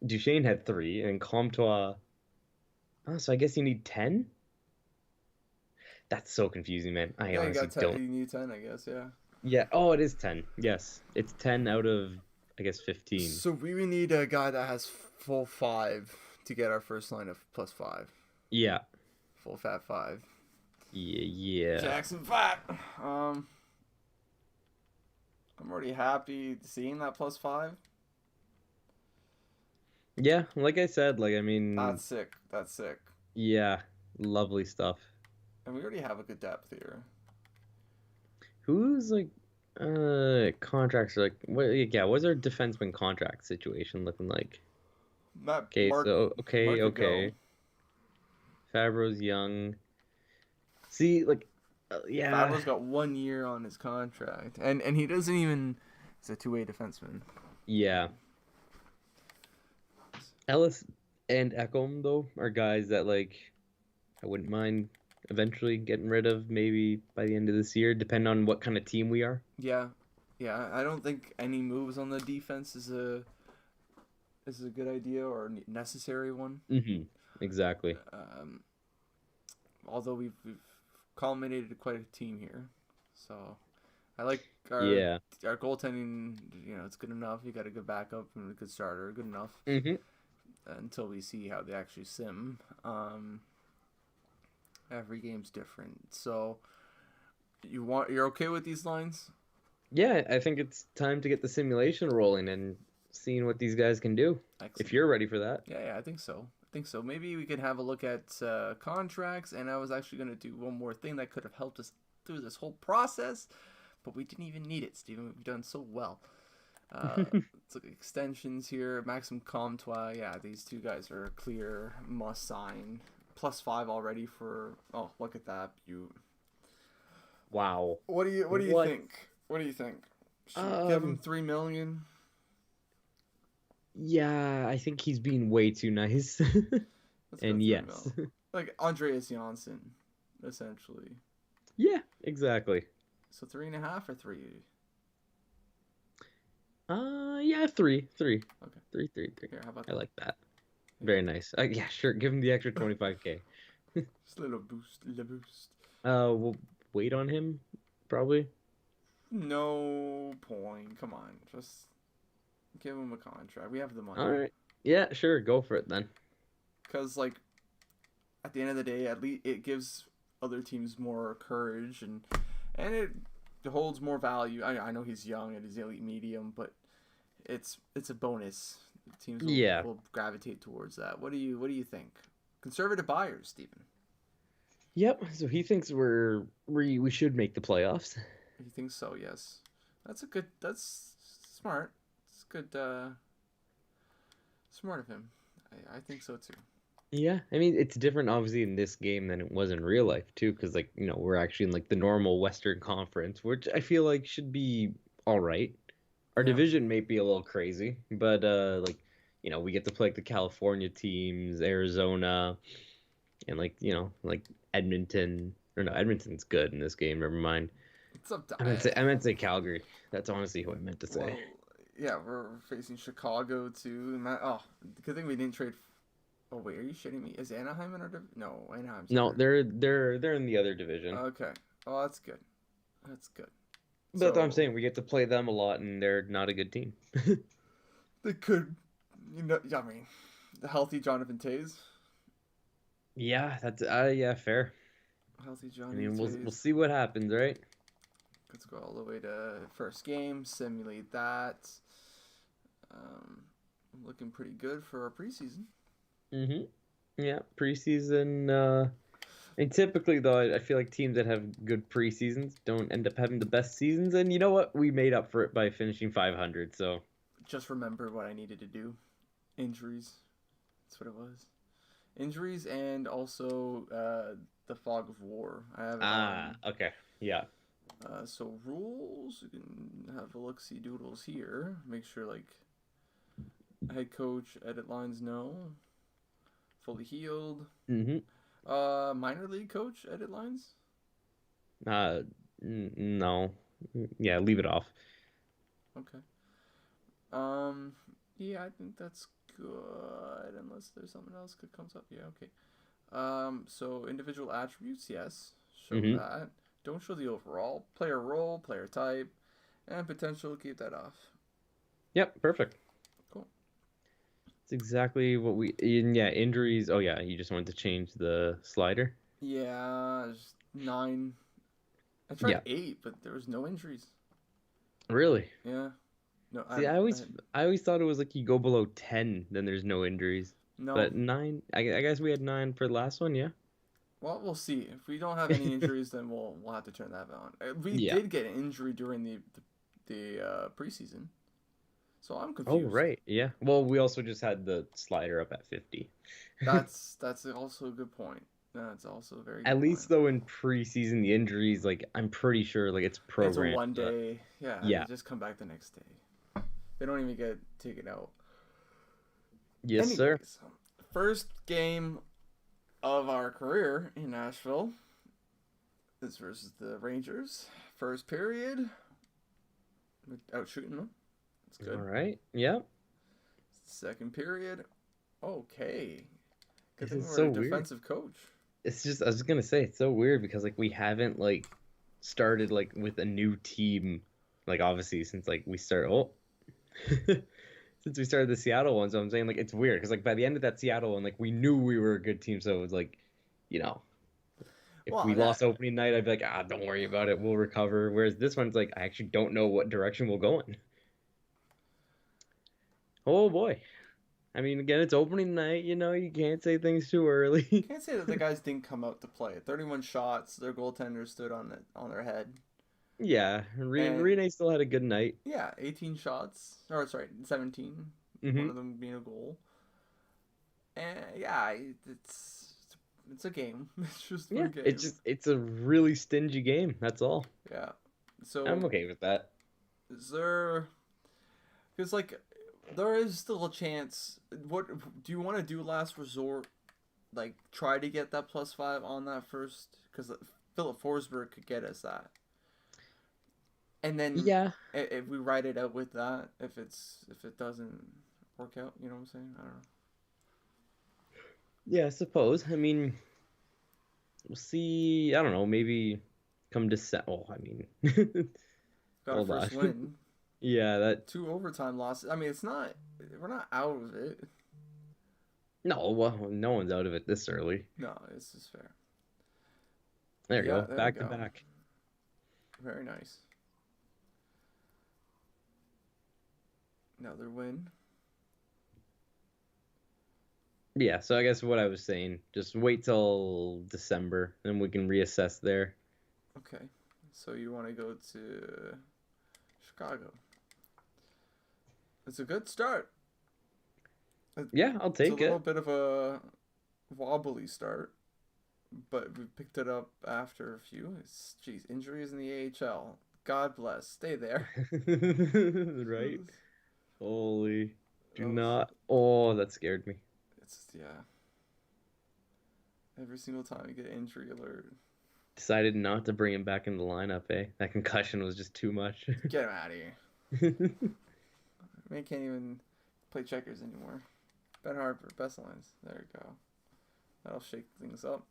Duchesne had 3, and Comtois. Oh, so I guess you need 10. That's so confusing, man. I honestly don't. You need 10, I guess, yeah. Yeah. Oh, it is 10. Yes, it's 10 out of, I guess, 15. So we would need a guy that has full 5 to get our first line of +5. Yeah. Full fat 5. Yeah. Jackson Fat. I'm already happy seeing that +5. Yeah, like I said, like I mean. That's sick. Yeah, lovely stuff. And we already have a good depth here. Who's like contracts are like what? Yeah, what's our defenseman contract situation looking like? Okay. Fabro's young. See, like, yeah. Fabro's got 1 year on his contract, and he doesn't even. He's a two-way defenseman. Yeah. Ellis and Ekholm, though, are guys that, like, I wouldn't mind eventually getting rid of maybe by the end of this year, depending on what kind of team we are. Yeah. I don't think any moves on the defense is a good idea or necessary one. Mm-hmm. Exactly. Although we've culminated quite a team here, so I like our goaltending. It's good enough. You got a good backup and a good starter. Good enough. Mm-hmm. Until we see how they actually sim. Every game's different. So you're okay with these lines? Yeah, I think it's time to get the simulation rolling and seeing what these guys can do. Excellent. If you're ready for that. Yeah, I think so. Maybe we could have a look at contracts, and I was actually going to do one more thing that could have helped us through this whole process, but we didn't even need it, Steven. We've done so well. Let's look at extensions here. Maxim Comtois. Yeah, these two guys are clear must sign. +5 already for. Oh, look at that! Wow. What do you think? What do you think? Should we give him $3 million? Yeah, I think he's being way too nice. And yes, like Andreas Janssen, essentially. Yeah, exactly. So 3.5 or 3? Yeah, 3. Okay. 3. Here, how about that? I like that. Very nice. Yeah, sure. Give him the extra 25K. Just a little boost. We'll wait on him, probably. No point. Come on, just give him a contract. We have the money. All right. Yeah, sure. Go for it then. Because, like, at the end of the day, at least it gives other teams more courage and it holds more value. I know he's young and he's elite medium, but it's a bonus. Teams will gravitate towards that. What do you think? Conservative buyers, Stephen. Yep. So he thinks we should make the playoffs. He thinks so. Yes. That's smart. It's good. Smart of him. I think so too. Yeah, I mean it's different obviously in this game than it was in real life too, because like we're actually in like the normal Western Conference, which I feel like should be all right. Our division may be a little crazy, but we get to play like the California teams, Arizona, and like Edmonton. Or no, Edmonton's good in this game. Never mind. It's up to I meant to say Calgary. That's honestly who I meant to say. Well, yeah, we're facing Chicago too. Good thing we didn't trade. Oh wait, are you shitting me? Is Anaheim in our division? No, Anaheim's. No, they're in the other division. Okay. Oh, that's good. But that's what I'm saying. We get to play them a lot, and they're not a good team. They could, I mean, the healthy Jonathan Toews. Yeah, that's fair. Healthy Jonathan. I mean, we'll see what happens, right? Let's go all the way to first game. Simulate that. Looking pretty good for our preseason. Mm-hmm. Yeah, preseason. And typically, though, I feel like teams that have good preseasons don't end up having the best seasons. And you know what? We made up for it by finishing 500. So just remember what I needed to do. Injuries. That's what it was. Injuries and also the fog of war. I have. Okay. Yeah. So rules. You can have a look-see doodles here. Make sure head coach edit lines no. Fully healed. Mm-hmm. Minor league coach edit lines? No. Yeah, leave it off. Okay. Yeah, I think that's good unless there's something else that comes up. Yeah, okay. So individual attributes, yes. Show that. Don't show the overall. Player role, player type, and potential, keep that off. Yep, perfect. Cool. It's exactly what injuries. Oh yeah, you just wanted to change the slider? Yeah, just 9. I tried 8, but there was no injuries. Really? Yeah. No. See, I always thought it was like you go below 10, then there's no injuries. No. But 9. I guess we had 9 for the last one. Yeah. Well, we'll see. If we don't have any injuries, then we'll have to turn that on. We did get an injury during the preseason, so I'm confused. Oh right, yeah. Well, we also just had the slider up at 50. That's also a good point. That's also a very At good least point. though in preseason, the injuries, like I'm pretty sure, like it's It's a programmed. one day. Yeah, they Yeah. just come back the next day. They don't even get taken out. Yes, sir. Anyways, first game of our career in Nashville is versus the Rangers. First period, out shooting them. It's good. All right. Yeah. Second period, okay. Good This thing is we're so a weird. defensive coach. It's just I was gonna say it's so weird because like we haven't like started like with a new team, like obviously since like we start since we started the Seattle one. So I'm saying like it's weird because like by the end of that Seattle one, like we knew we were a good team. So it was like, you know, if we Well, lost opening night, I'd be like, don't worry about it, we'll recover. Whereas this one's like I actually don't know what direction we'll go in. Oh boy. I mean, again, it's opening night. You know, you can't say things too early. can't say that the guys didn't come out to play. 31 shots. Their goaltender stood on their head. Yeah, And Rene still had a good night. yeah, 18 shots. Or sorry, 17. One of them being a goal. And yeah, it's a game. It's just one game. It's a really stingy game. That's all. Yeah. So I'm okay with that. is there? Because like, there is still a chance. What do you want to do? Last resort, like try to get that +5 on that first, because Philip Forsberg could get us that. And then Yeah, if we write it out with that, if it doesn't work out, you know what I'm saying? I don't know. yeah, I suppose. I mean, we'll see. I don't know. Maybe come December. Oh, I mean, Got hold our first on. win. Yeah, that. 2 overtime losses. I mean, it's not. We're not out of it. No, well, no one's out of it this early. No, this is fair. There you Yeah, go. there Back we to go. back. Very nice. Another win. Yeah, so I guess what I was saying, just wait till December, then we can reassess there. Okay. So you want to go to Chicago. It's a good start. Yeah, I'll take It's a little it. bit of a wobbly start, but we picked it up after a few. Jeez, injuries in the AHL. God bless. Stay there. Right? Holy. Do Oh, not. Oh, that scared me. it's yeah. Every single time you get an injury alert, Decided not to bring him back in the lineup, eh? That concussion was just too much. get him out of here. Man can't even play checkers anymore. Ben Harper, best lines. There you go. That'll shake things up.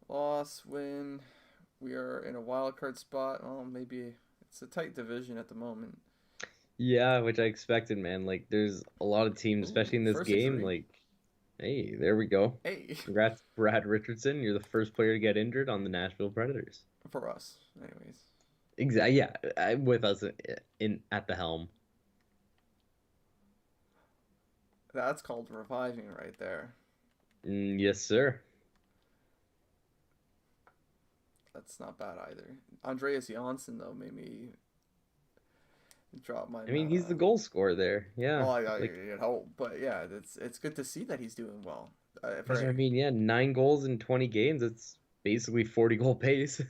Loss, win. We are in a wild card spot. Oh, maybe it's a tight division at the moment. Yeah, which I expected, man. Like, there's a lot of teams, especially in this First game. injury. Like, hey, there we go. Hey, Congrats, Brad Richardson. You're the first player to get injured on the Nashville Predators. for us, anyways. Exactly. Yeah, with us in at the helm. That's called reviving right there. Yes, sir. That's not bad either. Andreas Janssen though made me drop my. I mean, he's the goal scorer there. Yeah. Well, I Like, hope, but yeah, it's good to see that he's doing well. that's what I mean. Yeah, 9 goals in 20 games. It's basically 40 goal pace.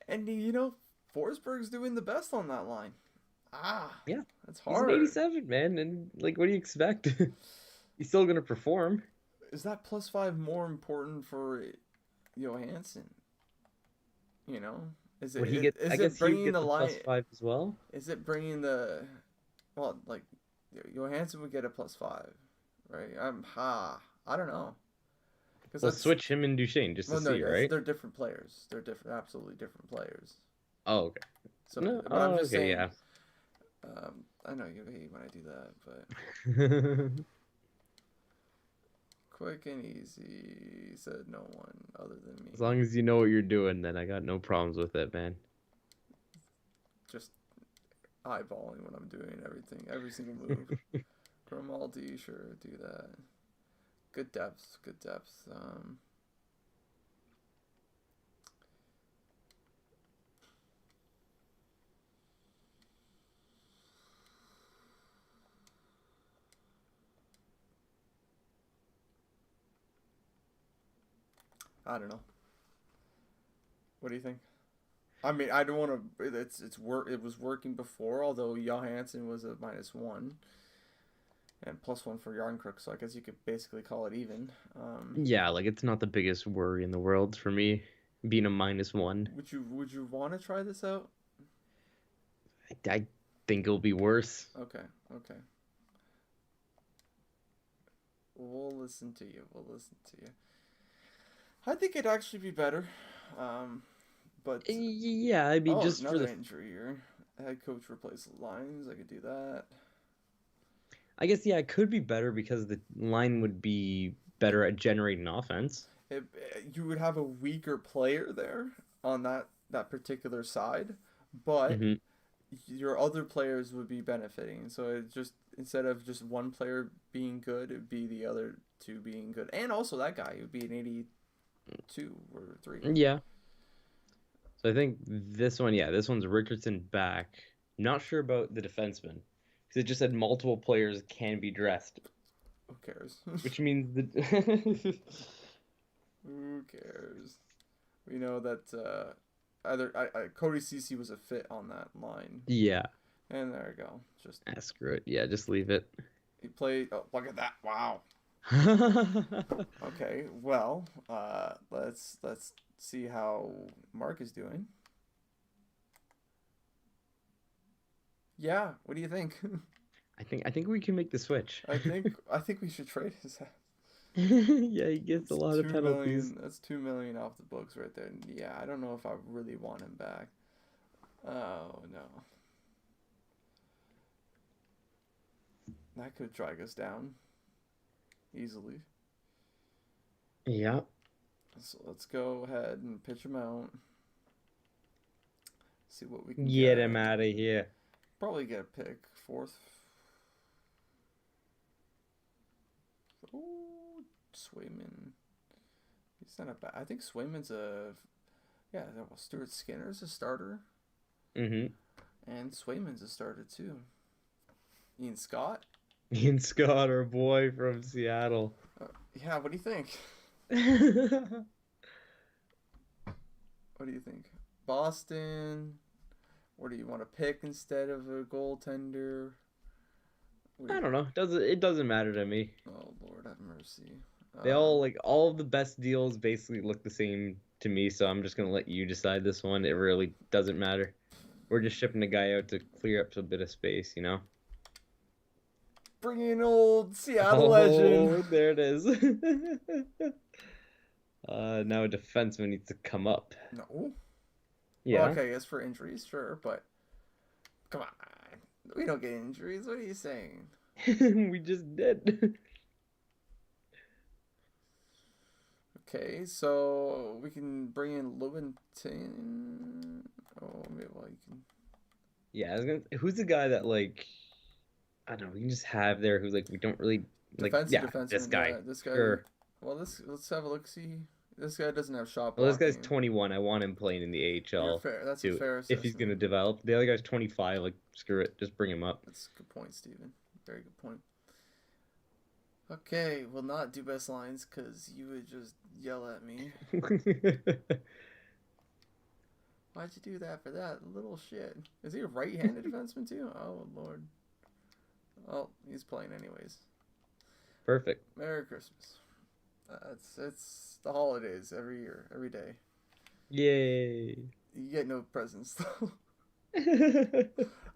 And you know, Forsberg's doing the best on that line. Ah, Yeah. that's He's an hard. 87, man. And, like, what do you expect? He's still going to perform. Is that +5 more important for Johansson? You know, is Would he it get? is I it guess he would bringing get the the line? +5 as well. Is it bringing the? Well, like Johansson would get a +5, right? I don't know. Because We'll switch him and Duchesne just to see, right? they're different players. They're different, absolutely different players. Oh, okay. So, No, but I'm just saying. yeah. I know you hate when I do that, but quick and easy, said no one other than me. As long as you know what you're doing, then I got no problems with it, man. Just eyeballing what I'm doing, every single move. Grimaldi, sure, do that. Good depth, good depth. I don't know. What do you think? I mean, I don't want to. It was working before, although Johansson was a -1, and +1 for Yarncrook. So I guess you could basically call it even. Yeah, like it's not the biggest worry in the world for me being a -1. Would you want to try this out? I think it'll be worse. Okay. We'll listen to you. I think it'd actually be better. But yeah, I mean, just for the injury here. Head coach replace lines. I could do that. I guess it could be better because the line would be better at generating offense. You would have a weaker player there on that particular side, but your other players would be benefiting. So it just instead of just one player being good, it'd be the other two being good, and also that guy would be an 82 or 3. Yeah. So I think this one's Richardson back. Not sure about the defenseman because it just said multiple players can be dressed. Who cares? Which means Who cares? We know that Cody Ceci was a fit on that line. Yeah. And there you go. Just screw it. Yeah, just leave it. He played. Oh, look at that! Wow. Okay. Well, let's see how Mark is doing. Yeah. What do you think? I think we can make the switch. I think we should trade his ass. Yeah, he gets a lot of penalties. That's $2 million off the books right there. Yeah, I don't know if I really want him back. Oh no. That could drag us down easily. Yeah. So let's go ahead and pitch him out. See what we can get him out of here. Probably get a pick. 4th. Oh, Swayman. He's not a bad. I think Swayman's a. Yeah, well, Stuart Skinner's a starter. And Swayman's a starter too. Ian Scott, our boy from Seattle. Yeah, what do you think? What do you think? Boston? Or do you want to pick instead of a goaltender? I don't know. It doesn't matter to me. Oh Lord, have mercy. They all of the best deals basically look the same to me, so I'm just gonna let you decide this one. It really doesn't matter. We're just shipping a guy out to clear up a bit of space, you know. Bring in old Seattle legend. There it is. Now a defenseman needs to come up. No. Yeah. Well, okay, as for injuries, sure, but come on. We don't get injuries. What are you saying? We just did. Okay, so we can bring in Lewington. Oh, maybe you can. Yeah, who's the guy that I don't know, we can just have there who's we don't really defenseman. This guy. Yeah, this guy. Sure. Well, let's have a look. See, this guy doesn't have shot blocking. Well, this guy's 21. I want him playing in the AHL. Fair. That's a fair assessment. If he's gonna develop. The other guy's 25. Screw it, just bring him up. That's a good point, Steven. Very good point. Okay, we'll not do best lines because you would just yell at me. Why'd you do that for that little shit? Is he a right-handed defenseman too? Oh Lord. Well, he's playing anyways. Perfect. Merry Christmas. It's the holidays every year, every day. Yay. You get no presents though.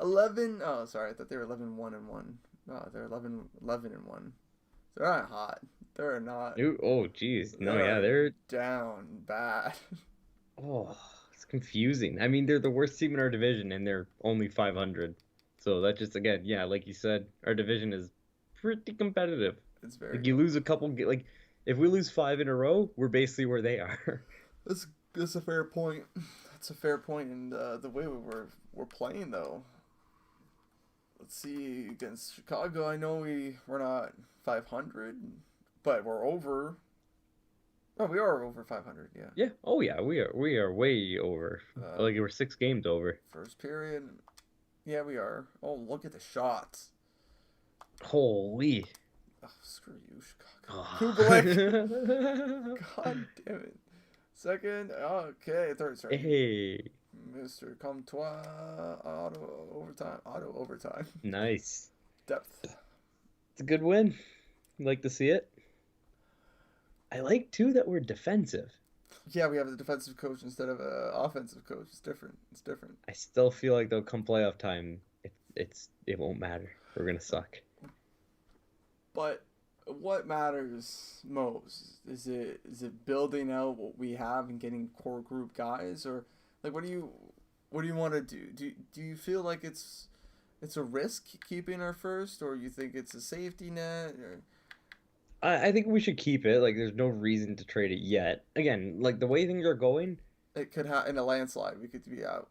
11. Oh, sorry. I thought they were 11-1-1. No, they're 11-1. They're not hot. They're not. Oh, jeez. No, yeah, they're down bad. Oh, it's confusing. I mean, they're the worst team in our division, and they're only 500. So that just, again, yeah, like you said, our division is pretty competitive. It's very. You lose a couple, if we lose 5 in a row, we're basically where they are. That's a fair point. That's a fair point, and the way we're playing though. Let's see, against Chicago, I know we're not 500, but we're over. Oh, we are over 500, yeah. Yeah. Oh, yeah. We are way over. We're 6 games over. First period. Yeah, we are. Oh, look at the shots. Holy. Oh, screw you, Chicago. Kubalik. God damn it. Second. Okay. Third. Sorry. Hey. Mr. Comtois. Auto overtime. Auto overtime. Nice. Depth. It's a good win. Like to see it. I like too that we're defensive. Yeah, we have a defensive coach instead of an offensive coach. It's different. It's different. I still feel like they'll come playoff time. It won't matter. We're gonna suck. But what matters most is it building out what we have and getting core group guys, or like what do you want to do? Do you feel like it's a risk keeping our first, or you think it's a safety net? Or... I think we should keep it. Like, there's no reason to trade it yet. Again, like the way things are going, it could have in a landslide. We could be out.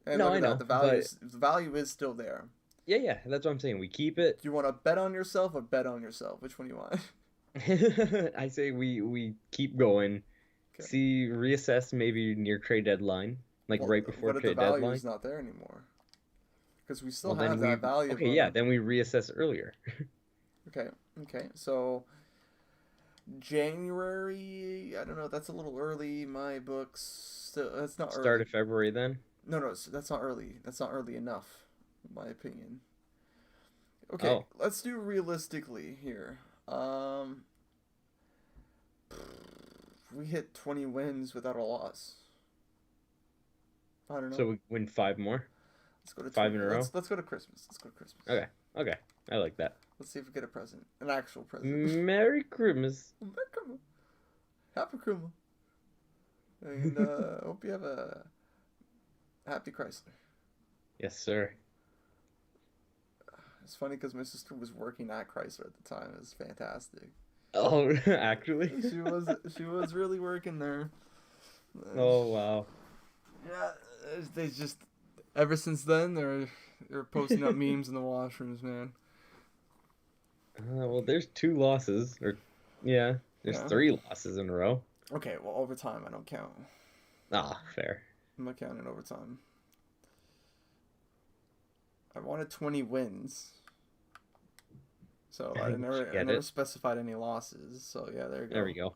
And no, look I at know. that. But The value is still there. yeah, that's what I'm saying. We keep it. Do you want to bet on yourself or bet on yourself? Which one do you want? I say we keep going. Okay. See, reassess maybe near trade deadline, like right before what if trade the value deadline. is not there anymore? Because we still have that value. Okay, yeah, then we reassess earlier. Okay. So January, I don't know. That's a little early. My books. That's not Start of February then. No, that's not early. That's not early enough, in my opinion. Okay, Let's do realistically here. We hit 20 wins without a loss. I don't know. So we win 5 more. Let's go to 5 in a row. Let's go to Christmas. Let's go to Christmas. Okay, I like that. Let's see if we get a present, an actual present. Merry Christmas. Happy Christmas. And hope you have a happy Chrysler. Yes, sir. It's funny because my sister was working at Chrysler at the time. It was fantastic. Oh, actually? She was really working there. Oh, wow. Yeah, they just ever since then they're posting up memes in the washrooms, man. Well, there's 2 losses, or there's 3 losses in a row. Okay, well, overtime I don't count. Ah, fair. I'm not counting overtime. I wanted 20 wins. So I never specified any losses. So yeah, there you go. There we go.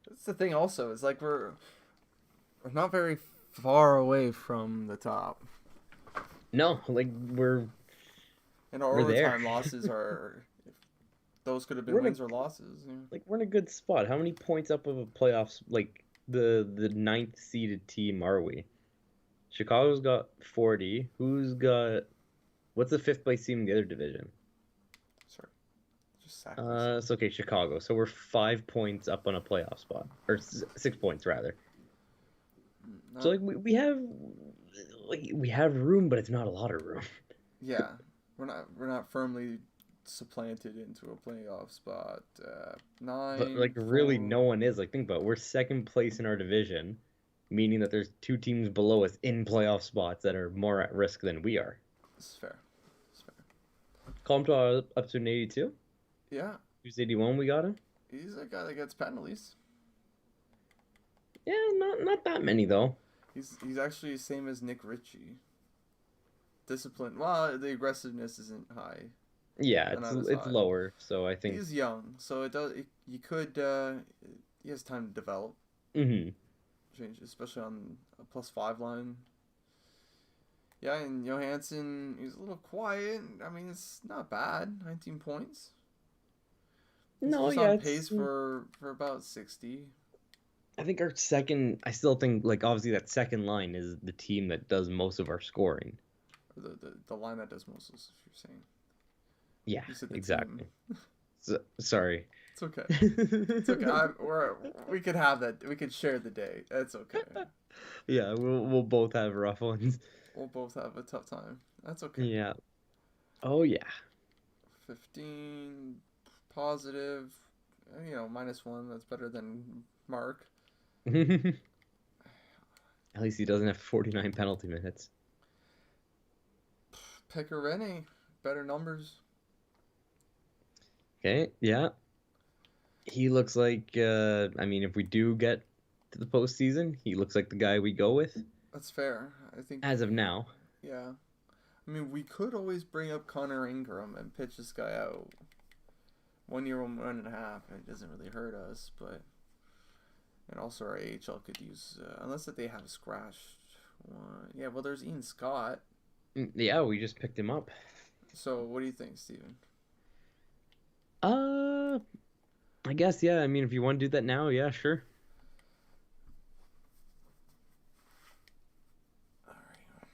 That's the thing also, is like we're not very far away from the top. No, like we're overtime losses are those could have been wins or losses. Yeah. Like we're in a good spot. How many points up of a playoffs, like the 9th seeded team are we? Chicago's got 40. What's the 5th place team in the other division? Sorry. Just sack myself. It's okay, Chicago. So we're 5 points up on a playoff spot. Or 6 points rather. No. So like we have room, but it's not a lot of room. Yeah. We're not firmly supplanted into a playoff spot. 9. But like 4... really no one is. Like think about it. We're 2nd place in our division. Meaning that there's 2 teams below us in playoff spots that are more at risk than we are. It's fair. Comtois up to an 82? Yeah. Who's 81 we got him? He's a guy that gets penalties. Yeah, not that many though. He's actually the same as Nick Ritchie. Discipline. Well, the aggressiveness isn't high. Yeah, it's lower, so I think he's young, so he has time to develop. Mm-hmm. Change, especially on a +5 line. Yeah, and Johansson, he's a little quiet. I mean, it's not bad. 19 points. He's on pace for about 60. I think our second. I still think like obviously that second line is the team that does most of our scoring. Or the line that does most, if you're saying. Yeah, exactly. Sorry. It's okay. It's okay. We could have that. We could share the day. That's okay. Yeah, we'll both have rough ones. We'll both have a tough time. That's okay. Yeah. Oh yeah. 15 positive. -1. That's better than Mark. At least he doesn't have 49 penalty minutes. Pecorine, better numbers. Okay. Yeah. He looks like, if we do get to the postseason, he looks like the guy we go with. That's fair. I think. As of now. Yeah. I mean, we could always bring up Connor Ingram and pitch this guy out. 1 year, 1.5, and it doesn't really hurt us, but and also our AHL could use unless that they have a scratched one. Yeah, well, there's Ian Scott. Yeah, we just picked him up. So what do you think, Steven? I guess yeah. I mean, if you want to do that now, yeah, sure. All right.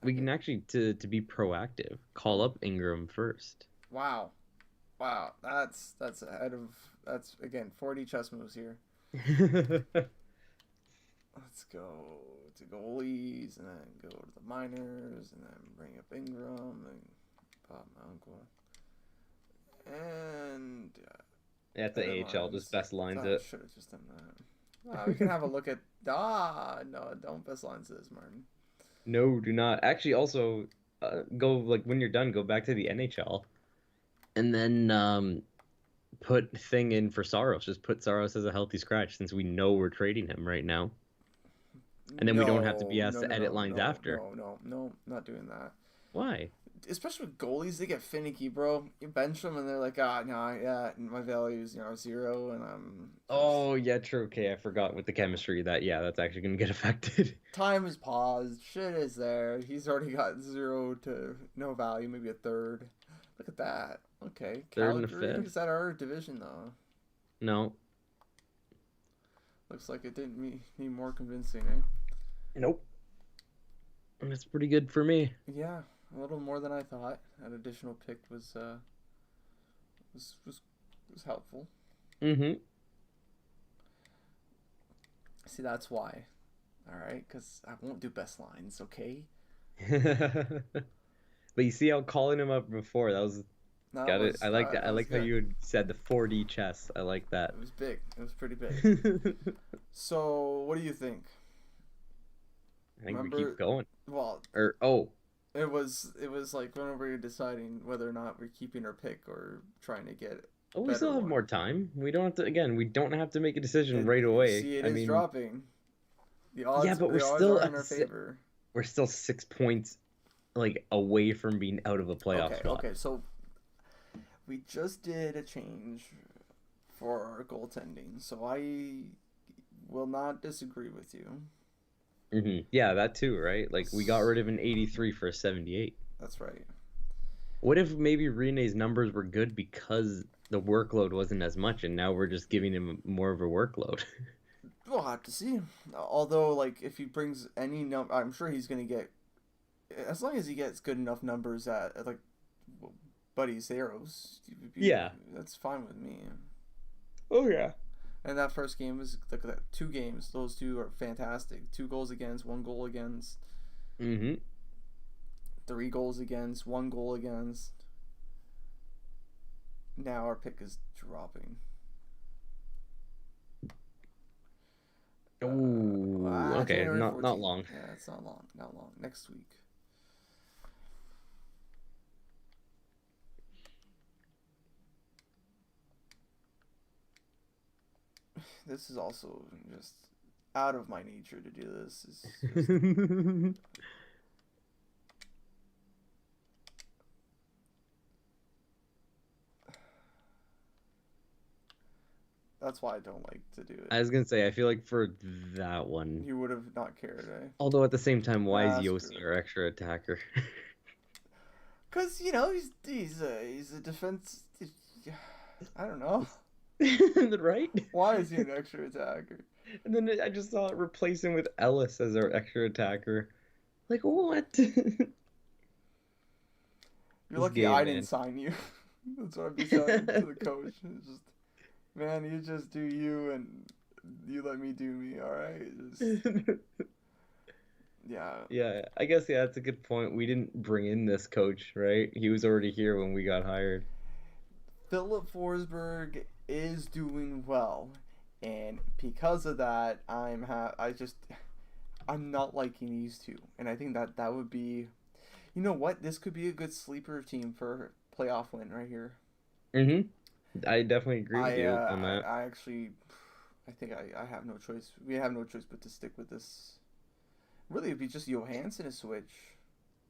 We can actually to be proactive, call up Ingram first. Wow, that's ahead of again 40 chess moves here. Let's go to goalies and then go to the minors and then bring up Ingram and pop my uncle. And yeah, it's the AHL just best lines it. Should have just done that. We can have a look at no, don't best lines this, Martin. No, do not. Actually, also go like when you're done, go back to the NHL, and then put thing in for Saros. Just put Saros as a healthy scratch since we know we're trading him right now. And then we don't have to be asked to edit lines after. No, not doing that. Why? Especially with goalies, they get finicky, bro. You bench them and they're like, my value is 0, and I'm. Oh yeah, true. Okay, I forgot with the chemistry that's actually gonna get affected. Time is paused. Shit is there. He's already got 0 to no value, maybe a third. Look at that. Okay, third and a fifth. Is that our division though? No. Looks like it didn't need more convincing, eh? Nope. That's pretty good for me. Yeah, a little more than I thought. That additional pick was helpful. Mm-hmm. See, that's why. All right, because I won't do best lines, okay? But you see how calling him up before, that was... Got it. I like that. I like how you had said the 4D chess. I like that. It was big. It was pretty big. So, what do you think? I think we keep going. Well, it was like whenever you're deciding whether or not we're keeping our pick or trying to get it. Oh, we still have more time. We don't have to. Again, we don't have to make a decision right away. See, it is dropping. The odds. Yeah, but we're still in our favor. We're still 6 points, like away from being out of a playoff spot. Okay, so we just did a change for our goaltending, so I will not disagree with you. Mm-hmm. Yeah, that too, right? Like, we got rid of an 83 for a 78. That's right. What if maybe Rene's numbers were good because the workload wasn't as much, and now we're just giving him more of a workload? We'll have to see. Although, like, if he brings any number, I'm sure he's going to get, as long as he gets good enough numbers at like, Buddy's Arrows, yeah, that's fine with me. Oh, yeah. And that first game was like 2 games. Those 2 are fantastic. 2 goals against, 1 goal against. Mm-hmm. 3 goals against, 1 goal against. Now our pick is dropping. Oh, okay. Not long. Yeah, it's not long. Not long. Next week. This is also just out of my nature to do this. It's just... That's why I don't like to do it. I was gonna say, I feel like for that one, you would have not cared, eh? Although at the same time, why is Yossi our extra attacker? Cause he's a defense. I don't know. Right? Why is he an extra attacker? And then I just saw it replace him with Ellis as our extra attacker. Like, what? You're lucky I didn't sign you. That's what I'd be saying to the coach. It's just, man, you just do you and you let me do me, alright? Yeah. Yeah, I guess, yeah, that's a good point. We didn't bring in this coach, right? He was already here when we got hired. Philip Forsberg is doing well, and because of that, I'm not liking these 2, and I think that would be, you know what, this could be a good sleeper team for playoff win right here. Mm-hmm. I definitely agree with you on that. I think I have no choice. We have no choice but to stick with this. Really, it'd be just Johansson a switch.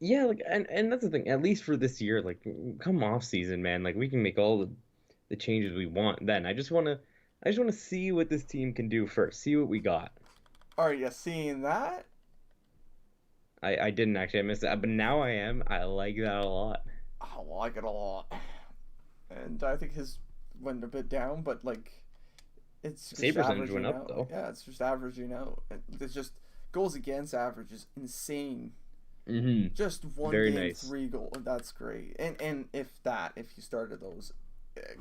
Yeah, like, and that's the thing. At least for this year, like, come off season, man. Like, we can make all the the changes we want. Then I just want to see what this team can do first. See what we got. Are you seeing that? I didn't actually. I missed that, but now I am. I like that a lot. I like it a lot, and I think his went a bit down, but like it's just Save percentage went averaging up out. though. Yeah, it's just averaging out. It's just goals against average is insane. Mm-hmm. Just one Very game, nice. 3 goals. That's great. And if you started those,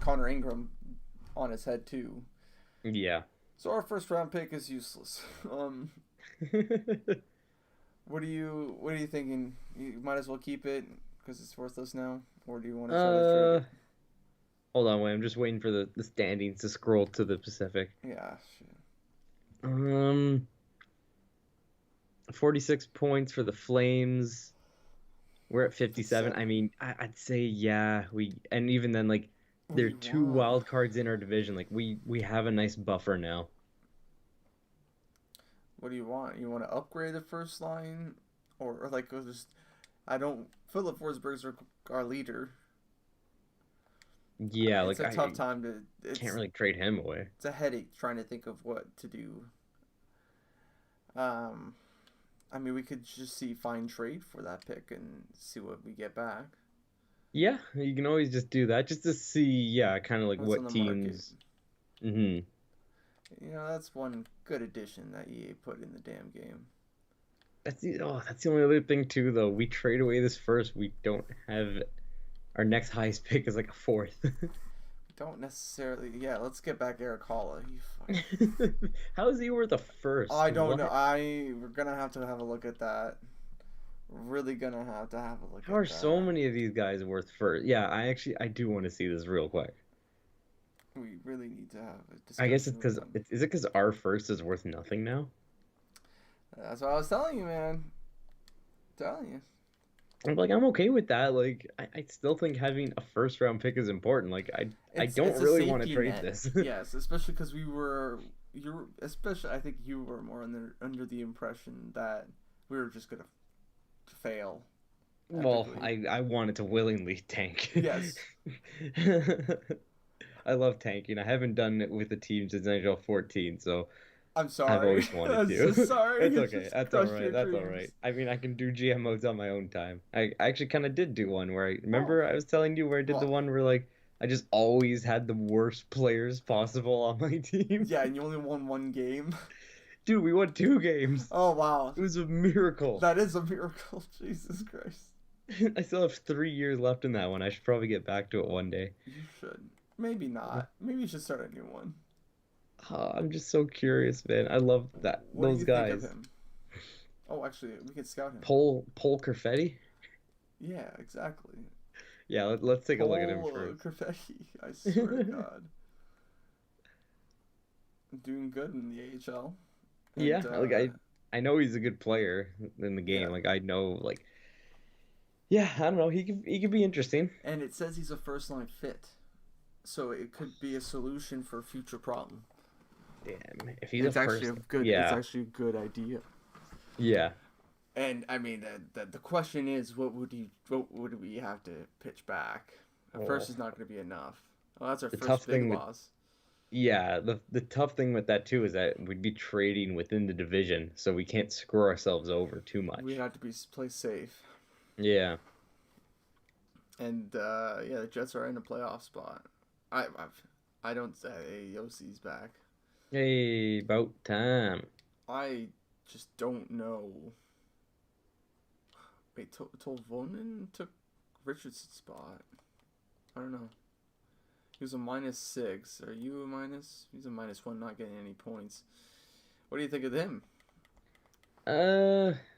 Connor Ingram on his head too. Yeah. So our first round pick is useless. What are you thinking? You might as well keep it because it's worthless now, or do you want to try to trade it? Hold on, wait. I'm just waiting for the standings to scroll to the Pacific. Yeah. Shit. 46 points for the Flames. We're at 57. 57. I mean, I'd say and even then, like, there are 2 wild cards in our division. Like, we have a nice buffer now. What do you want? You want to upgrade the first line, or like just Philip Forsberg's our leader. Yeah, it's a tough time to. Can't really trade him away. It's a headache trying to think of what to do. I mean, we could just find trade for that pick and see what we get back. Yeah, you can always just do that just to see, kind of like what teams. Mm-hmm. That's one good addition that EA put in the damn game. That's the only other thing too, though. We trade away this first. We don't have our next highest pick is like a 4th. Don't necessarily. Yeah, let's get back Eric Holla. How is he worth a 1st? I don't know. We're gonna have to have a look at that. Really gonna have to have a look. How are so many of these guys worth 1st? Yeah, I do want to see this real quick. We really need to have a discussion. I guess it's because is it because our 1st is worth nothing now? That's what I was telling you, man. I'm okay with that. Like, I still think having a 1st round pick is important. Like, I don't really want to trade this. Yes, especially because I think you were more under the impression that we were just gonna fail. Well, I wanted to willingly tank. Yes. I love tanking. I haven't done it with the team since NHL 14, so I'm sorry. I've always wanted to. I'm so sorry. It's okay. That's all right. That's all right. I mean, I can do GM modes on my own time. I actually kind of did do one where I was telling you where I did the one where like I just always had the worst players possible on my team. Yeah, and you only won 1 game. Dude, we won 2 games. Oh wow. It was a miracle. That is a miracle. Jesus Christ. I still have 3 years left in that one. I should probably get back to it one day. You should. Maybe not. Maybe you should start a new one. I'm just so curious, man. I love that. Those guys. Think of him? Oh, actually, we could scout him. Paul Perfetti? Yeah, exactly. Yeah, let's take a look at him first. Perfetti, I swear to God. Doing good in the AHL. And, yeah, like I know he's a good player in the game. Yeah. Like I know, like, yeah, I don't know. He could be interesting. And it says he's a first line fit, so it could be a solution for a future problem. Damn, if he's it's actually it's actually a good idea. Yeah. And I mean, the question is, what would we have to pitch back? First is not going to be enough. Well, that's our first big loss. Yeah, the tough thing with that too is that we'd be trading within the division, so we can't screw ourselves over too much. We have to play safe. Yeah. And the Jets are in a playoff spot. I don't say Yossi's back. Hey, about time. I just don't know. Wait, Tolvonen took Richardson's spot. I don't know. He was a -6. Are you a minus? He's a -1, not getting any points. What do you think of him?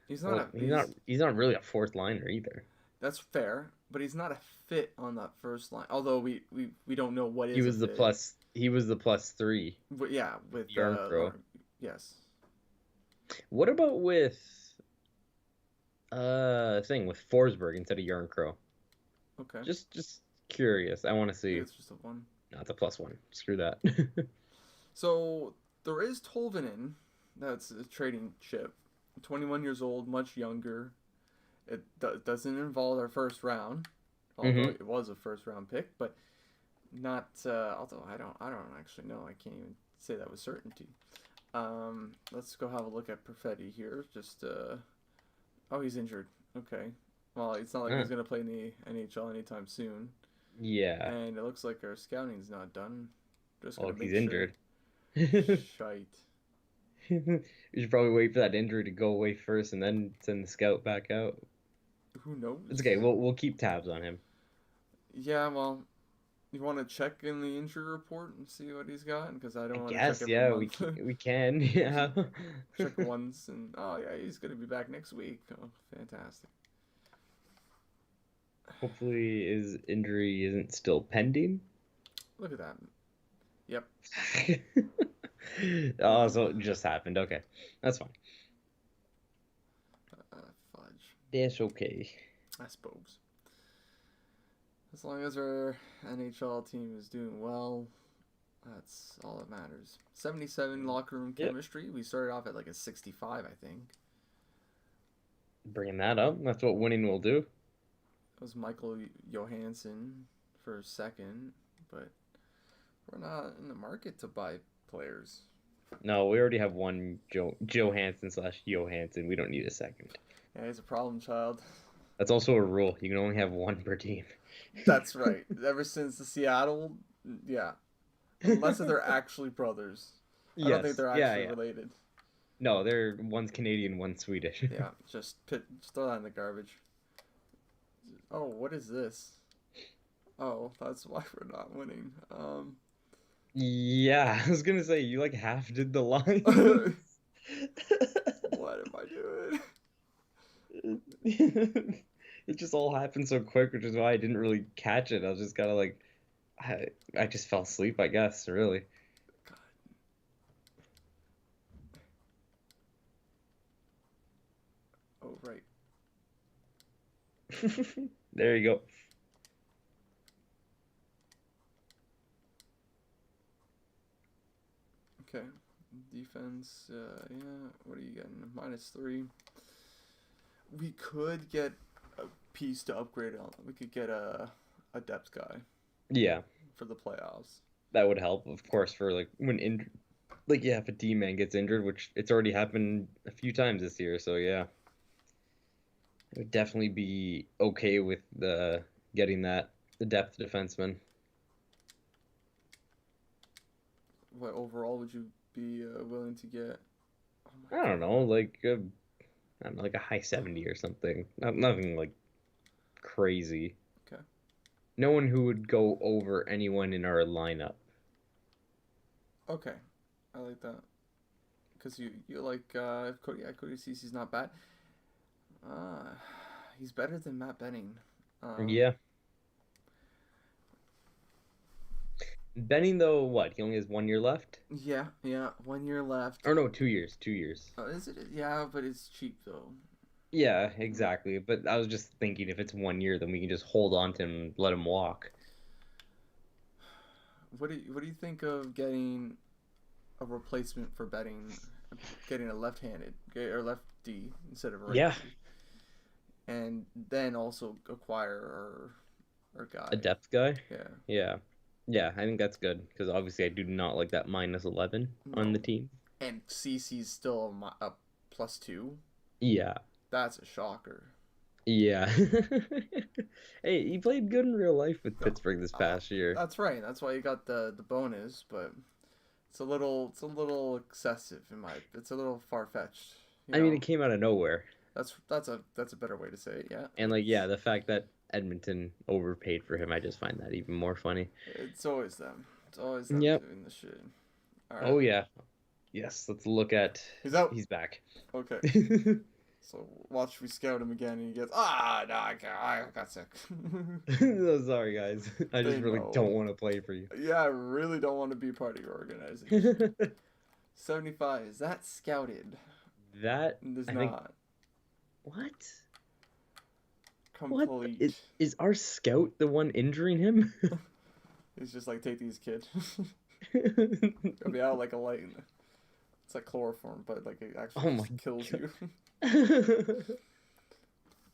He's not really a 4th liner either. That's fair, but he's not a fit on that first line. Although we don't know what is. He was the fit. He was the +3. But yeah, with Yarncrow. Yes. What about with with Forsberg instead of Yarncrow? Okay. Just curious. I want to see. It's just a 1. No, it's a +1. Screw that. So there is Tolvanen. That's a trading chip. 21 years old, much younger. It doesn't involve our first round, although it was a first round pick. But Not although I don't actually know. I can't even say that with certainty. Let's go have a look at Perfetti here. Just oh, he's injured. Okay. Well, it's not like he's gonna play in the NHL anytime soon. Yeah. And it looks like our scouting's not done. Just Oh, gonna make he's injured. Shite. You should probably wait for that injury to go away first and then send the scout back out. Who knows? It's okay. We'll keep tabs on him. Yeah, well, you want to check in the injury report and see what he's got? Because I don't want to Yes, check every yeah, month. we can. Yeah. Check once and oh yeah, he's gonna be back next week. Oh, fantastic. Hopefully his injury isn't still pending. Look at that. Yep. Oh, so it just happened. Okay, that's fine. Fudge. That's okay. I suppose. As long as our NHL team is doing well, that's all that matters. 77 locker room chemistry. Yep. We started off at like a 65, I think. Bringing that up. That's what winning will do. It was Michael Johansson for second, but we're not in the market to buy players. No, we already have one Johansson/Johansson. We don't need a second. Yeah, he's a problem child. That's also a rule. You can only have one per team. That's right. Ever since the Seattle, yeah. Unless they're actually brothers. I don't think they're actually related. No, they're one's Canadian, one's Swedish. Yeah, just throw that in the garbage. Oh, what is this? Oh, that's why we're not winning. Yeah, I was gonna say you like half did the line. What am I doing? It just all happened so quick, which is why I didn't really catch it. I was just kind of like, I just fell asleep, I guess, really. God. Oh, right. There you go. Okay. Defense, yeah, what are you getting? -3. We could get a piece to upgrade on. We could get a depth guy. Yeah. For the playoffs. That would help, of course, for like when if a D-man gets injured, which it's already happened a few times this year, so yeah. I would definitely be okay with getting the depth defenseman. What overall would you be willing to get? Oh I don't know, like like a high 70 or something. Nothing like crazy. Okay. No one who would go over anyone in our lineup. Okay, I like that. Because you like Cody Cece's not bad. He's better than Matt Benning. Yeah. Benning, though, what? He only has 1 year left? Yeah, 1 year left. Or no, 2 years. 2 years. Oh, is it? Yeah, but it's cheap, though. Yeah, exactly. But I was just thinking if it's 1 year, then we can just hold on to him and let him walk. What do you think of getting a replacement for Benning, getting a left-handed or lefty instead of a righty? Yeah. And then also acquire our guy. A depth guy? Yeah. Yeah. Yeah, I think that's good because obviously I do not like that -11 on the team. And CC's still a +2. Yeah. That's a shocker. Yeah. Hey, he played good in real life with Pittsburgh this past year. That's right. That's why you got the bonus, but it's a little excessive it's a little far-fetched. I mean, it came out of nowhere. That's a better way to say it, yeah. And the fact that Edmonton overpaid for him, I just find that even more funny. It's always them. It's always them doing the shit. All right. Oh yeah. Yes, let's look at. He's out. He's back. Okay. So watch we scout him again, and he gets no, I got sick. No, sorry guys. I just really don't want to play for you. Yeah, I really don't want to be part of your organization. 75. Is that scouted? That is not. What? Complete. What? Is our scout the one injuring him? He's just like, take these, kid. It'll be out like a light. It's like chloroform, but like it actually kills you.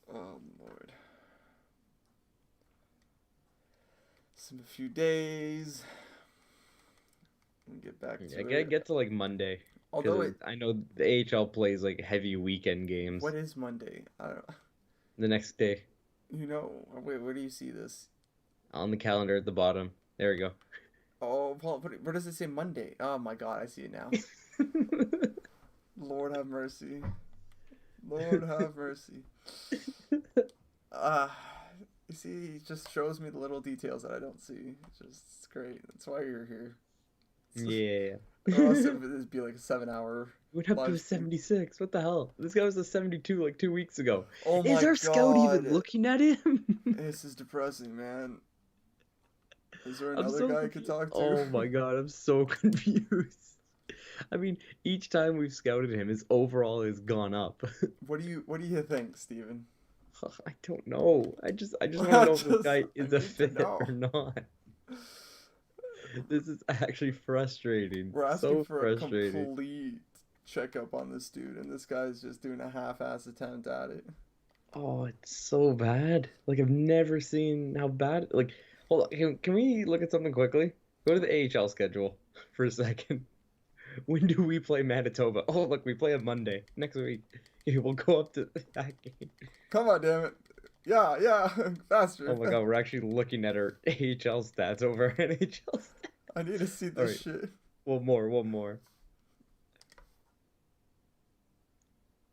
Oh, Lord. a few days. Get back to it. Get to like Monday. Although I know the AHL plays like heavy weekend games. What is Monday? I don't know. The next day. Wait, where do you see this? On the calendar at the bottom. There we go. Oh, Paul, where does it say Monday? Oh my God, I see it now. Lord have mercy. Lord have mercy. You see, he just shows me the little details that I don't see. It's great. That's why you're here. Yeah. Or else it would be like a 7-hour. Went up to a 76. What the hell? This guy was a 72 like 2 weeks ago. Oh my God. Is our scout even looking at him? This is depressing, man. Is there another guy I could talk to? Oh my God, I'm so confused. I mean, each time we've scouted him, his overall has gone up. What do you think, Steven? I don't know. I just want to know if this guy is a fit or not. This is actually frustrating. We're asking for a complete checkup on this dude, and this guy's just doing a half-ass attempt at it. Oh, it's so bad. Like, I've never seen how bad. Like, hold on. Can we look at something quickly? Go to the AHL schedule for a second. When do we play Manitoba? Oh, look, we play on Monday next week. We'll go up to that game. Come on, damn it. Yeah, faster. Oh my God, we're actually looking at our AHL stats over our NHL stats. I need to see this shit. One more.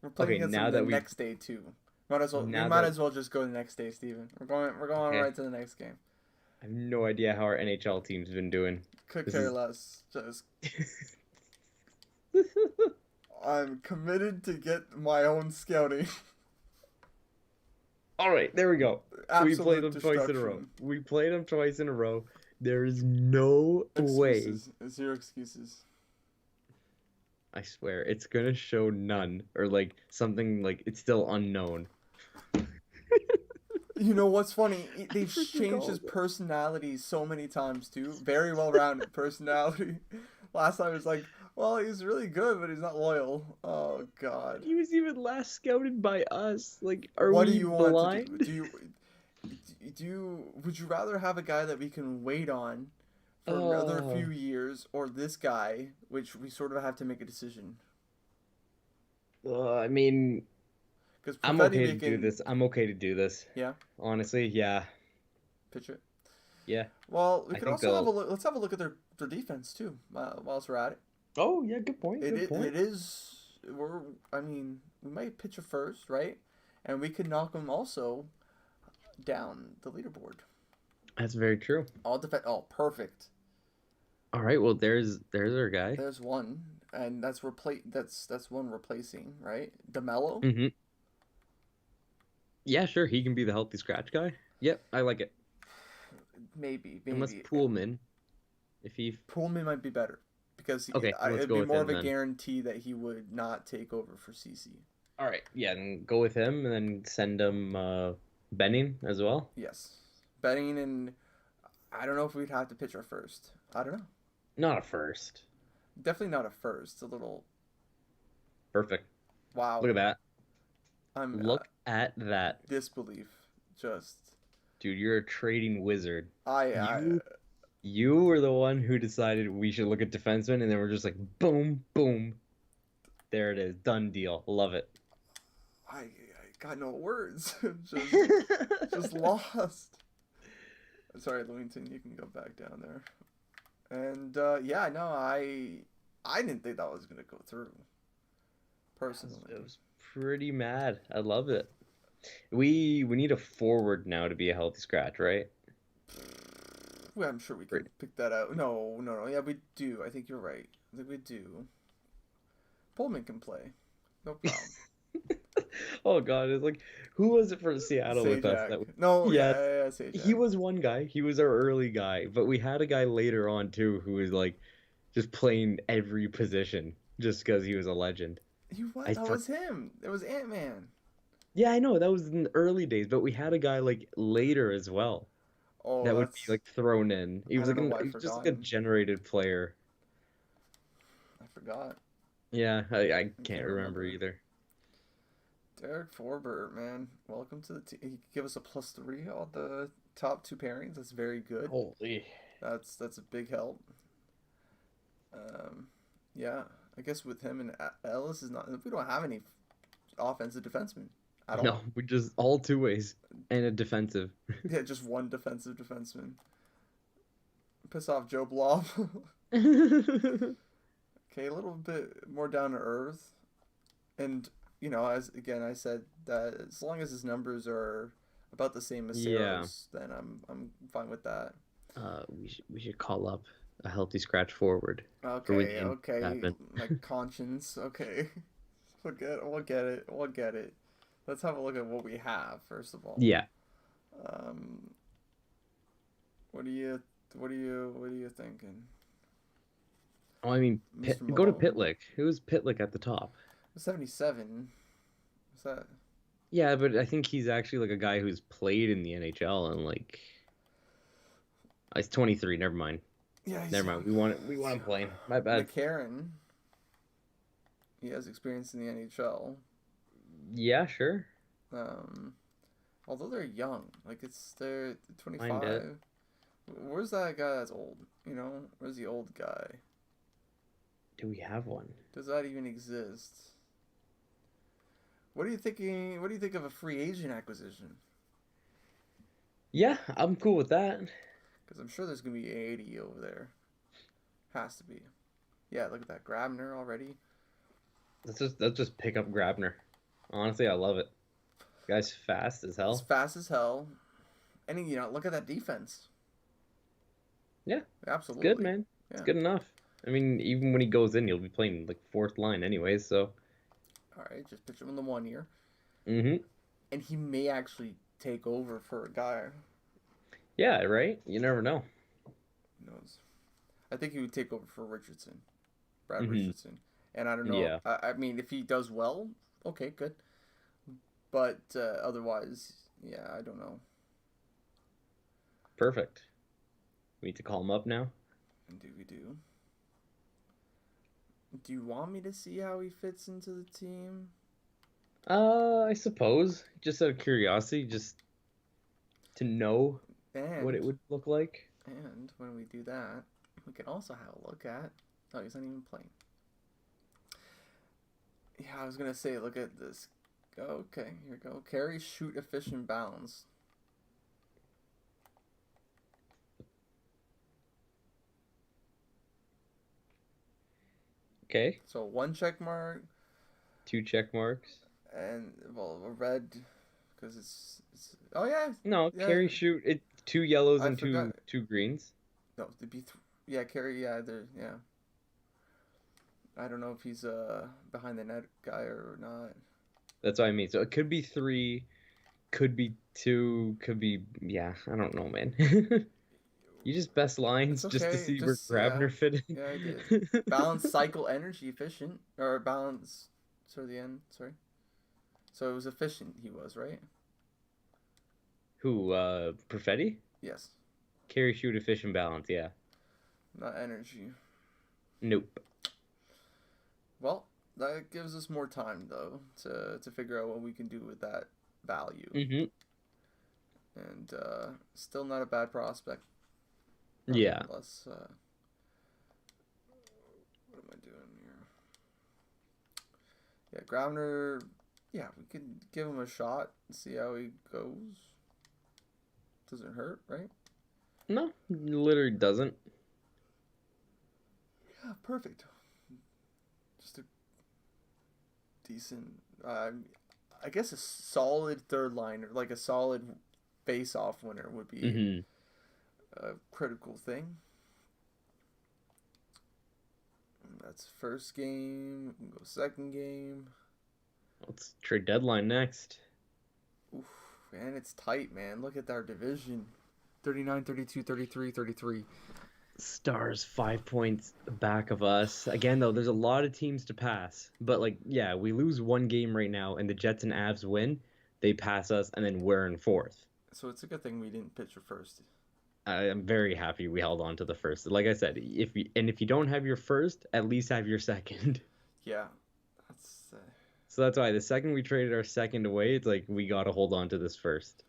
We're playing against them the next day too. We might as well just go the next day, Steven. We're going right to the next game. I have no idea how our NHL team's been doing. Could care less. Just I'm committed to get my own scouting. All right, there we go. Absolute we played them twice in a row. There is no way. Zero excuses. I swear, it's gonna show none or like something like it's still unknown. You know what's funny? They've changed his personality so many times too. Very well-rounded personality. Last time it was like, well, he's really good, but he's not loyal. Oh God. He was even last scouted by us. Like, what do you blind? Want to do? Would you rather have a guy that we can wait on for another few years, or this guy, which we sort of have to make a decision? I mean, I'm okay to do this. I'm okay to do this. Yeah. Honestly, yeah. Pitch it. Yeah. Well, we could also have a look. Let's have a look at their defense too, whilst we're at it. Oh yeah, good point. It is. We might pitch a first, right? And we could knock them also down the leaderboard. That's very true. Oh, perfect. All right. Well, there's our guy. There's one, and that's one replacing, right? DeMello. Mm-hmm. Yeah, sure. He can be the healthy scratch guy. Yep, I like it. Maybe. Unless Pullman, Pullman might be better because it'd be more of a guarantee that he would not take over for CC. All right, yeah, then go with him, and then send him Benning as well. Yes, Benning, and I don't know if we'd have to pitch our first. I don't know. Not a first. Definitely not a first. A little. Perfect. Wow. Look at that. Look at that. Disbelief, just. Dude, you're a trading wizard. You were the one who decided we should look at defensemen, and then we're just like, boom, boom. There it is. Done deal. Love it. I got no words. just lost. Sorry, Lewington, you can go back down there. And, I didn't think that was going to go through. Personally. It was pretty mad. I love it. We need a forward now to be a healthy scratch, right? Well, I'm sure we can pick that out. No. Yeah, we do. I think you're right. I think we do. Pullman can play. No problem. Oh, God. It's like, who was it for Seattle with us? Sajak. He was one guy. He was our early guy. But we had a guy later on, too, who was, like, just playing every position just because he was a legend. That was him. It was Ant-Man. Yeah, I know. That was in the early days. But we had a guy, like, later as well. Oh, that would be, like, thrown in. He was just like a generated player. I forgot. Yeah, I can't remember either. Derek Forbert, man. Welcome to the team. He could give us a +3 on the top two pairings. That's very good. Holy. That's a big help. Yeah, I guess with him and Ellis is not. We don't have any offensive defensemen at all. No, we just all two ways and a defensive. Yeah, just one defensive defenseman. Piss off Joe Blob. Okay, a little bit more down to earth, and as again I said that as long as his numbers are about the same as Sarah's, then I'm fine with that. We should call up a healthy scratch forward. Okay. My conscience. Okay, we'll get it. Let's have a look at what we have first of all. Yeah. What are you thinking? Oh, I mean, go to Pitlick. Who's Pitlick at the top? 77. What's that? Yeah, but I think he's actually like a guy who's played in the NHL and like. He's 23. Never mind. Yeah. Never mind. We want him playing. My bad. McCarron. He has experience in the NHL. Yeah, sure. Although they're young, like they're 25. Where's that guy that's old? Where's the old guy? Do we have one? Does that even exist? What are you thinking? What do you think of a free agent acquisition? Yeah, I'm cool with that. Because I'm sure there's gonna be 80 over there. Has to be. Yeah, look at that Grabner already. Let's just pick up Grabner. Honestly, I love it. The guy's fast as hell. He's fast as hell. And look at that defense. Yeah, absolutely. It's good, man. Yeah. It's good enough. I mean, even when he goes in, he'll be playing like fourth line anyways, so. All right, just pitch him in the 1 year. Mm-hmm. And he may actually take over for a guy. Yeah, right? You never know. Who knows? I think he would take over for Richardson. Brad Richardson. And I don't know. Yeah. I mean, if he does well, okay, good. But otherwise, yeah, I don't know. Perfect. We need to call him up now? Indeed we do. Do you want me to see how he fits into the team? I suppose. Just out of curiosity, just to know what it would look like. And when we do that, we can also have a look at... Oh, he's not even playing. Yeah, I was going to say, look at this. Okay, here we go. Carry, shoot, efficient, balance. Okay. So 1 check mark. 2 check marks. And, well, a red, because it's... Oh, yeah. No, yeah. Carry, shoot, 2 yellows and two greens. No, it'd be... Yeah, Carry, yeah, yeah. I don't know if he's a behind the net guy or not. That's what I mean. So it could be 3, could be 2, could be... Yeah, I don't know, man. You just best lines just to see where Grabner fit in. Yeah, I did. Balance, cycle, energy, efficient. Or balance... Sorry, the end. Sorry. So it was efficient he was, right? Who, Perfetti? Yes. Carry, shoot, efficient, balance, yeah. Not energy. Nope. Well, that gives us more time, though, to figure out what we can do with that value. Mm-hmm. And still not a bad prospect. Yeah. Unless, what am I doing here? Yeah, Grabner, yeah, we could give him a shot and see how he goes. Doesn't hurt, right? No, literally doesn't. Yeah, perfect. Just a decent, I guess a solid third liner, like a solid face-off winner would be a critical thing. That's first game. We can go second game. Let's trade deadline next. Oof, man, it's tight, man. Look at our division. 39, 32, 33, 33. Stars 5 points back of us. Again, though, there's a lot of teams to pass. But, like, yeah, we lose 1 game right now, and the Jets and Avs win. They pass us, and then we're in 4th. So it's a good thing we didn't pitch for first. I'm very happy we held on to the first. Like I said, if you don't have your first, at least have your second. Yeah, So that's why the second we traded our second away, it's like we got to hold on to this first.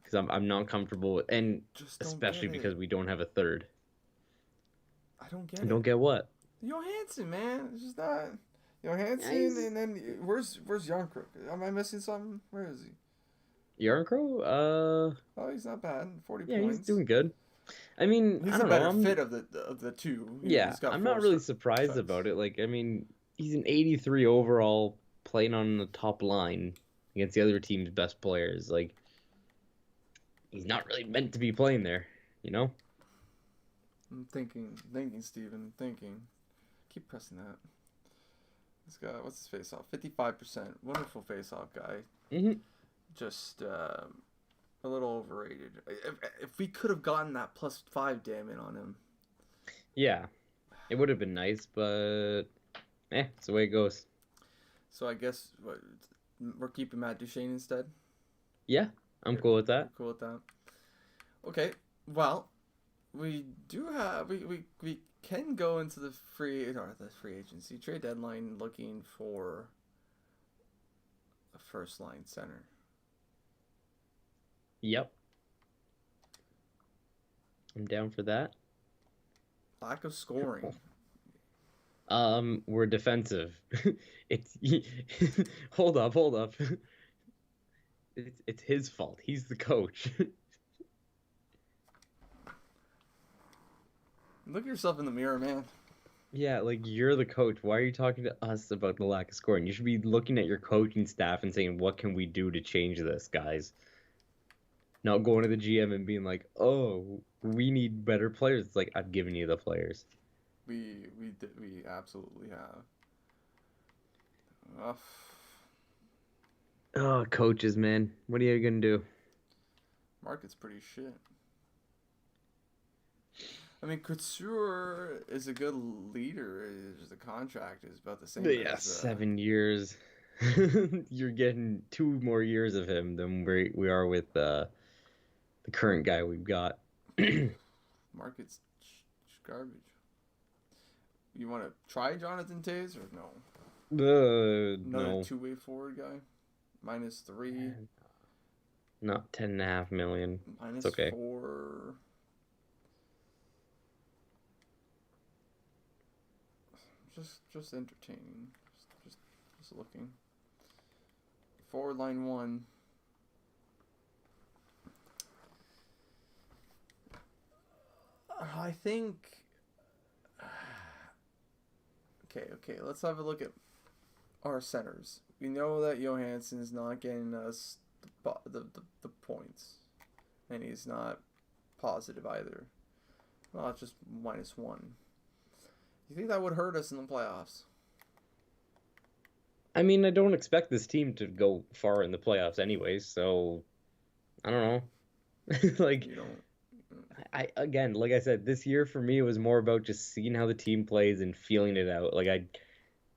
because I'm not comfortable with, and especially because we don't have a third. I don't get it. Don't get what? Johansson, man. It's just not Johansson, and then where's Yarncrook? Am I missing something? Where is he? Yarncroke? Oh, he's not bad. 40 points. Yeah, he's doing good. I mean, he's a better fit of the two. I'm not really surprised about it. Like, I mean, he's an 83 overall, playing on the top line against the other team's best players. Like, he's not really meant to be playing there, you know? I'm thinking, Steven, thinking. Keep pressing that. This guy, what's his face off? 55%. Wonderful face off guy. Mm-hmm. Just a little overrated. If we could have gotten that +5 damn it on him. Yeah. It would have been nice, but it's the way it goes. So I guess we're keeping Matt Duchene instead? Yeah, I'm cool with that. Cool with that. Okay, well, we do have we can go into the free agency trade deadline looking for a first line center. Yep. I'm down for that. Lack of scoring. We're defensive. It's hold up. It's his fault. He's the coach. Look at yourself in the mirror, man. Yeah, like, you're the coach. Why are you talking to us about the lack of scoring? You should be looking at your coaching staff and saying, what can we do to change this, guys? Not going to the GM and being like, oh, we need better players. It's like, I've given you the players. We absolutely have. Oh, coaches, man. What are you going to do? Market's pretty shit. I mean, Couture is a good leader. The contract is about the same. Yeah, 7 years. You're getting 2 more years of him than we are with the current guy we've got. Market's garbage. You want to try Jonathan Toews or no? Another two-way forward guy? -3. Not 10.5 million. Minus it's okay. 4. Just entertaining. Just looking. Forward line 1. I think. Okay. Let's have a look at our centers. We know that Johansson's not getting us the points, and he's not positive either. Well, it's just -1. You think that would hurt us in the playoffs? I mean, I don't expect this team to go far in the playoffs anyways, so I don't know. Like, you don't. Again, like I said, this year for me it was more about just seeing how the team plays and feeling it out. Like,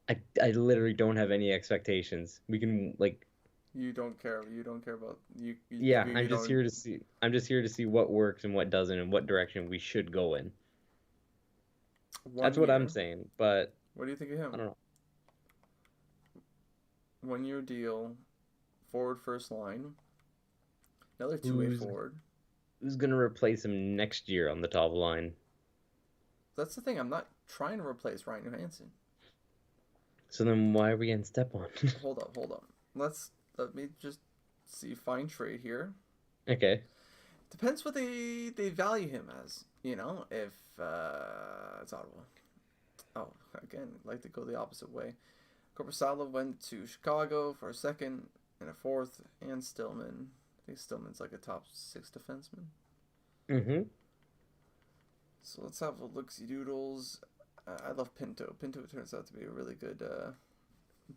I literally don't have any expectations. We can, like. You don't care. You don't care about you. Yeah, I'm just here to see. I'm just here to see what works and what doesn't, and what direction we should go in. That's what I'm saying. But what do you think of him? I don't know. 1 year deal, forward first line. Another two-way forward. Who's gonna replace him next year on the top line? That's the thing. I'm not trying to replace Ryan Johansson. So then why are we getting Stepan? Hold up. Let me just see fine trade here. Okay. Depends what they value him as. You know, if it's Ottawa. Oh, again, I'd like to go the opposite way. Korpisalo went to Chicago for a second and a fourth, and Stillman. I think Stillman's like a top 6 defenseman. Mm-hmm. So let's have a look-see doodles. I love Pinto. Pinto turns out to be a really good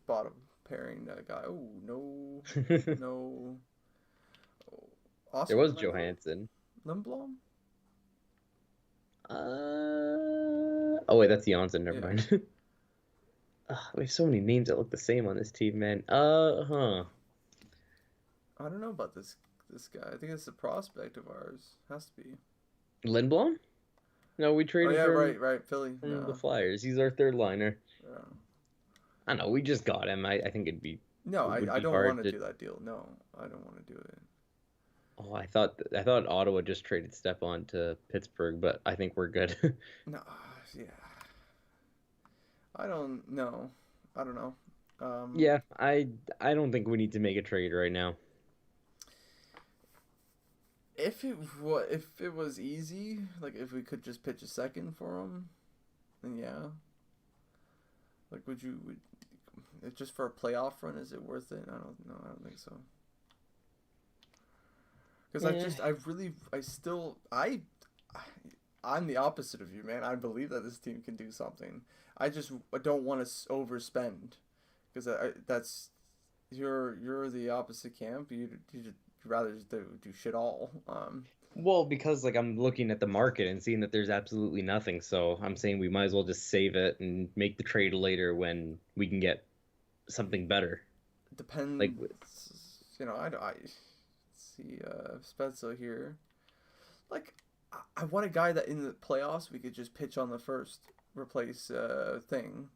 bottom pairing guy. Oh, no. No. Oh, there was Johansson. Lindblom? Oh, wait, that's Janssen. Never mind. We have so many names that look the same on this team, man. I don't know about this guy. I think it's a prospect of ours. Has to be. Lindblom? No, we traded right. Philly. From the Flyers. He's our third liner. Yeah. I know, we just got him. I think it'd be... No, I don't want to do that deal. No, I don't want to do it. Oh, I thought Ottawa just traded Stepan to Pittsburgh, but I think we're good. No, yeah. I don't know. I don't know. Yeah, I don't think we need to make a trade right now. If it was easy, like if we could just pitch a second for him, then yeah. Like, would it's just for a playoff run? Is it worth it? I don't know. I don't think so. Because Yeah. I'm the opposite of you, man. I believe that this team can do something. I don't want to overspend, because that's you're the opposite camp. You'd rather just do shit all. Well, because like I'm looking at the market and seeing that there's absolutely nothing, so I'm saying we might as well just save it and make the trade later when we can get something better. Like, Depends. I see Spezza here. Like, I want a guy that in the playoffs we could just pitch on the first, replace thing.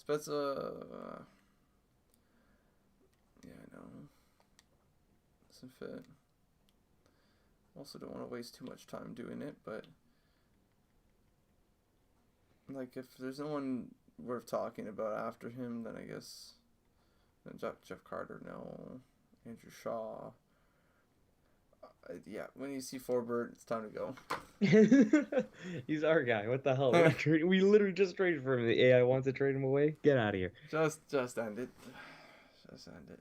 Spezza, yeah, I know, doesn't fit. Also, don't want to waste too much time doing it, but like if there's no one worth talking about after him, then I guess Jeff Carter, no, Andrew Shaw. Yeah, when you see Forbert, it's time to go. he's our guy. What the hell? We're not trading. We literally just traded for him. The AI wants to trade him away. Get out of here. Just end it. Just end it.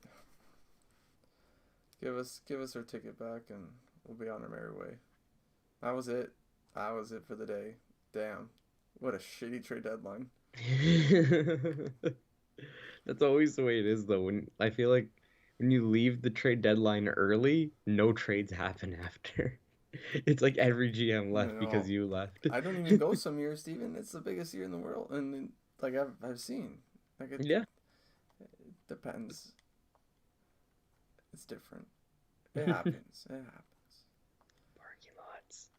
Give us our ticket back, and we'll be on our merry way. That was it. That was it for the day. Damn, what a shitty trade deadline. That's always the way it is, though. When I feel like when you leave the trade deadline early, no trades happen after. It's like every GM left because No, you left. I don't even go some years, Steven. It's the biggest year in the world, and like I've seen. Like Yeah. it depends. It's different. It happens. It happens. Parking lots.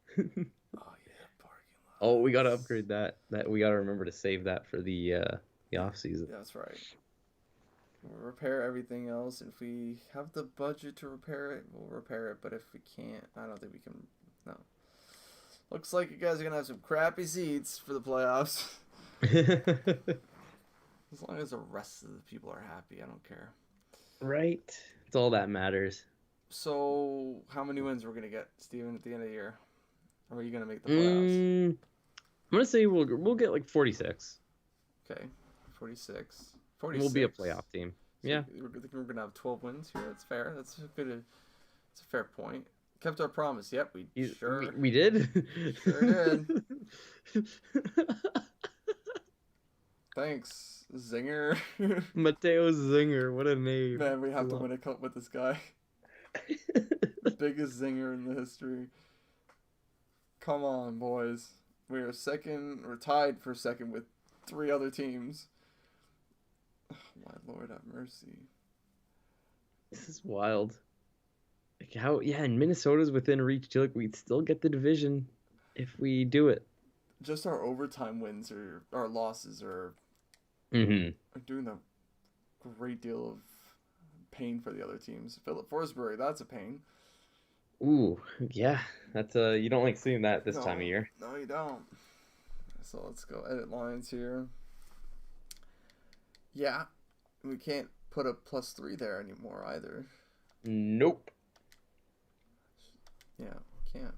Oh yeah, parking Oh, we gotta lots. upgrade that. That we gotta remember to save that for the off season. That's right. We'll repair everything else. If we have the budget to repair it, we'll repair it. But if we can't, I don't think we can. No. Looks like you guys are gonna have some crappy seats for the playoffs. As long as the rest of the people are happy, I don't care. Right. It's all that matters. So, how many wins we're gonna get, Steven, at the end of the year? Or are you gonna make the playoffs? I'm gonna say we'll get like 46. Okay, 46. We'll be a 46. playoff team. So Yeah. we're gonna have 12 wins here. That's fair. That's a good. It's a fair point. Kept our promise. Yep, we sure We did. sure did. Thanks, Zinger. Mateo Zinger, what a name. Man, we have to win a cup with this guy. Biggest zinger in the history. Come on, boys. We are second. We're tied for second with 3 other teams. Oh, my Lord, have mercy. This is wild. Like how? Yeah, and Minnesota's within reach too. Like we'd still get the division if we do it. Just our overtime wins or our losses are doing a great deal of pain for the other teams. Philip Forsberg, that's a pain. Ooh, yeah. That's you don't like seeing that this time of year. No, you don't. So let's go edit lines here. Yeah, we can't put a +3 there anymore either. Nope. Yeah, can't.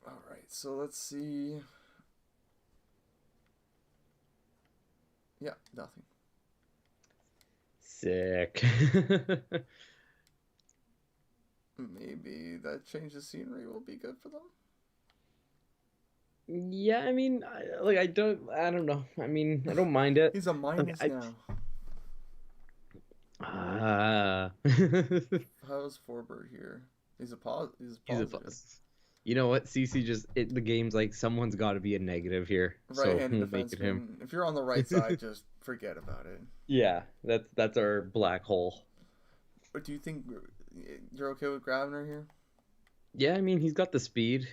All right, so let's see. Yeah, nothing. Sick. Maybe that change of scenery will be good for them. Yeah, I mean, I don't know. I mean, I don't mind it. He's a minus Like, now. Ah. How's Forberg here? He's a positive. He's a plus. You know what? CC the game's like someone's got to be a negative here. Right-handed So we'll make it him. defenseman. If you're on the right side, just forget about it. Yeah, that's our black hole. But do you think you're okay with Grabner here? Yeah, I mean he's got the speed.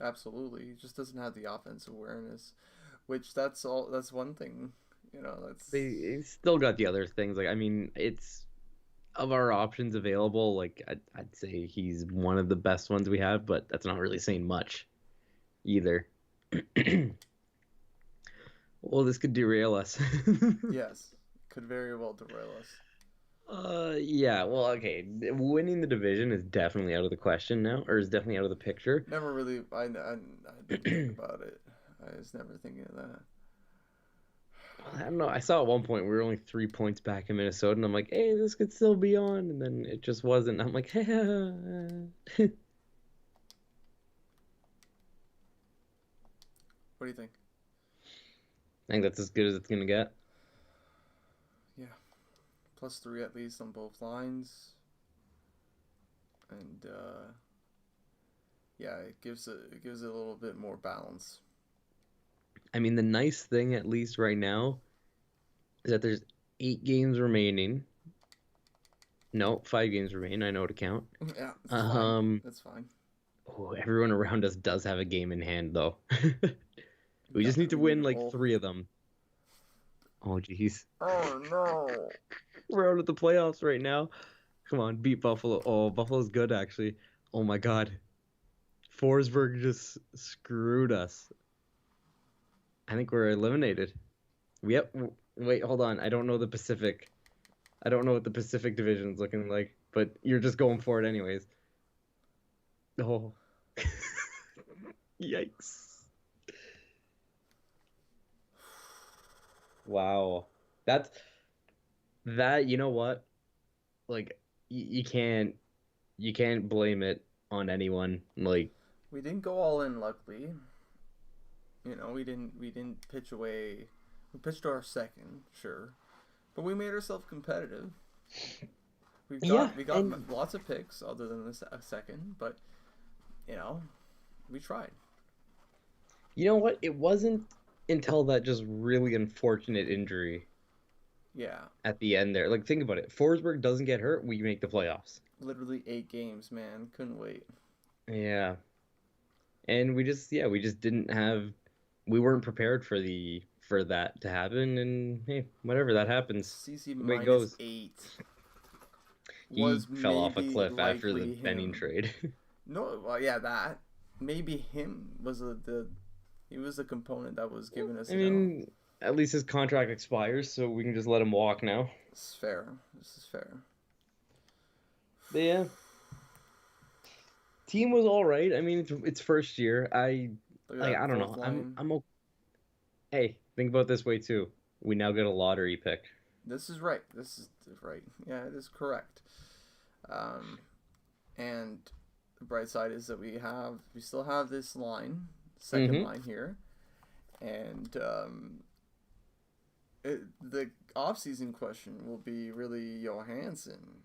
Absolutely. He just doesn't have the offensive awareness, which that's one thing. You know, that's they still got the other things. Like, I mean, it's of our options available. Like, I'd say he's one of the best ones we have, but that's not really saying much either. Well, this could derail us. yes, could very well derail us. Yeah, well, okay. Winning the division is definitely out of the question now, or is definitely out of the picture. Never really, I didn't think about it. I was never thinking of that. I don't know. I saw at one point we were only 3 points back in Minnesota, and I'm like, hey, this could still be on, and then it just wasn't. I'm like, What do you think? I think that's as good as it's gonna get. Yeah, +3 at least on both lines, and yeah, it gives it a little bit more balance. I mean, the nice thing, at least right now, is that there's 8 games remaining. No, 5 games remain. I know to count. Yeah, that's fine. That's fine. Oh, everyone around us does have a game in hand, though. We just need to We win need like both. 3 of them. Oh, jeez. Oh no. We're out of the playoffs right now. Come on, beat Buffalo. Oh, Buffalo's good, actually. Oh my God. Forsberg just screwed us. I think we're eliminated. Yep. Wait, hold on. I don't know the Pacific. I don't know what the Pacific Division's looking like, but you're just going for it anyways. Oh. Yikes. Wow. That, you know what? Like, you can't blame it on anyone. Like, we didn't go all in, luckily. You know, we didn't pitch away. We pitched our second, sure, but we made ourselves competitive. We got lots of picks other than the second, but you know, we tried. You know what? It wasn't until that just really unfortunate injury. Yeah. At the end there, like, think about it. Forsberg doesn't get hurt, we make the playoffs. Literally 8 games, man. Couldn't wait. Yeah. And we just didn't have. We weren't prepared for that to happen, and hey, whatever, that happens. CC the way it goes. -8 He fell off a cliff after the Benning trade. No, well, yeah, that maybe him was he was the component that was giving us. I mean, at least his contract expires, so we can just let him walk now. This is fair. This is fair. But yeah. Team was all right. I mean, it's first year. I don't know. I'm okay. Hey, think about it this way too. We now get a lottery pick. This is right. Yeah, it is correct. And the bright side is that we still have this line, second line here, and the off-season question will be really Johansson.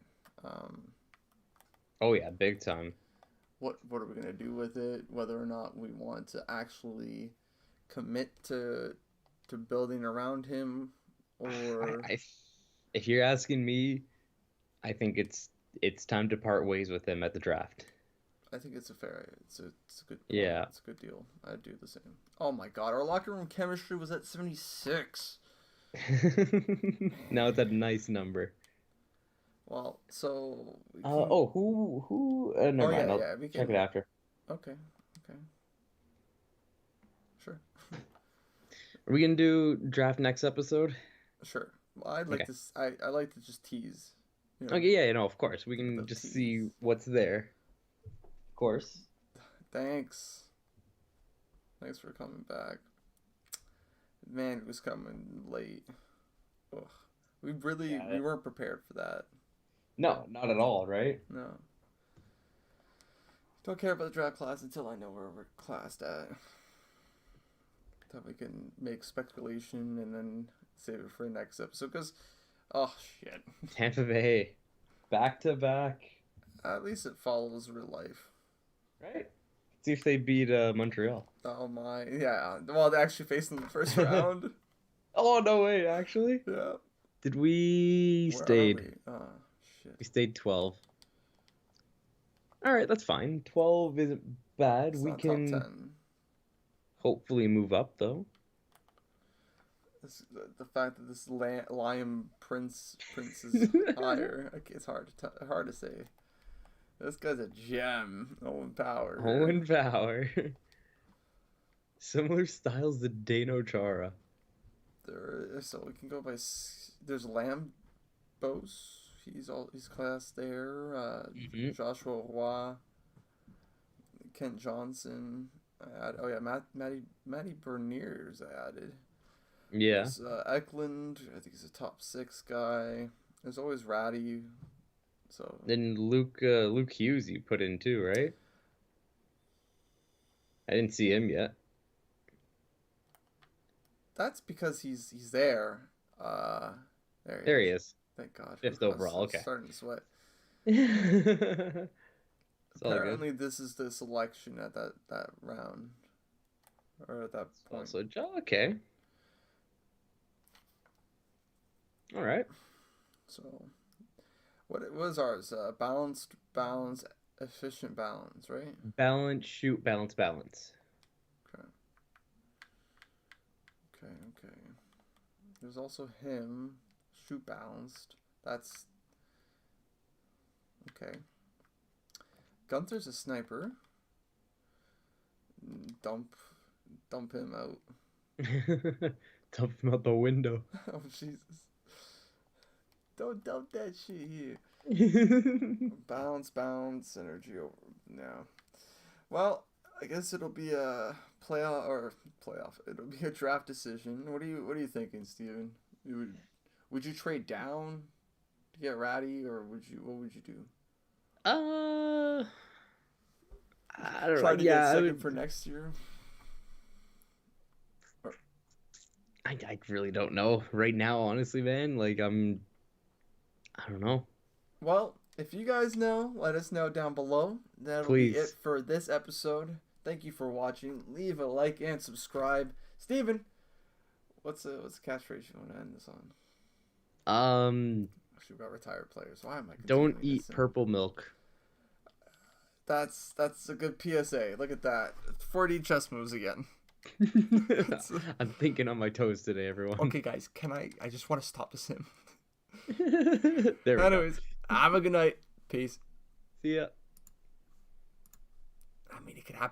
Oh yeah, big time. What are we gonna do with it? Whether or not we want to actually commit to building around him, or if you're asking me, I think it's time to part ways with him at the draft. I think it's a good point. Yeah, it's a good deal. I'd do the same. Oh my God, our locker room chemistry was at 76. Now it's a nice number. Well, so who? Never mind. I'll check it after. Okay. Sure. Are we gonna do draft next episode? Sure. Well, I'd like to. I like to just tease. You know, okay. Yeah. Of course. We can just see what's there. Of course. Thanks for coming back. Man, it was coming late. Ugh. We weren't prepared for that. No, not at all, right? No. Don't care about the draft class until I know where we're classed at. That we can make speculation and then save it for the next episode. Because, oh shit. Tampa Bay, back to back. At least it follows real life. Right. See if they beat Montreal. Oh my, yeah. Well, they actually faced in the first round. Oh no way! Actually. Yeah. Did we stayed? Oh shit. We stayed 12. All right, that's fine. 12 isn't bad. It's we not can top 10. Hopefully move up though. the fact that this Lion Prince is higher. It's hard to say. This guy's a gem. Owen Power. Owen Power. Similar styles to Dano Chara. So we can go by. There's Lambos. He's class there. Joshua Roy. Kent Johnson. Matty Bernier's I added. Yeah. There's Eklund. I think he's a top 6 guy. There's always Ratty. So. Then Luke Hughes you put in too, right? I didn't see him yet. That's because he's there. There he is. Thank God. 5th overall. Okay. Starting to sweat. Apparently, this is the selection at that round, or at that point. Also, okay. All right. So, what was ours? Balanced, efficient balance, right? Balance, shoot, balance. Okay. There's also him, shoot balanced. That's okay. Gunther's a sniper. Dump him out. Dump him out the window. Oh Jesus! Don't dump that shit here. Bounce, energy over now. Well, I guess it'll be a playoff. It'll be a draft decision. What are you thinking, Steven? Would you trade down to get Ratty, or what would you do? I don't Try know. to get second for next year. I really don't know right now, honestly, man. Like I don't know. Well, if you guys know, let us know down below. That'll be it for this episode. Thank you for watching. Leave a like and subscribe. Steven, what's the catchphrase you want to end this on? Actually, we got retired players. Why am I? Don't eat purple milk. That's a good PSA. Look at that. 4D chess moves again. I'm thinking on my toes today, everyone. Okay, guys, I just want to stop this him. There we Anyways, have a good night. Peace. See ya. I mean, it could happen.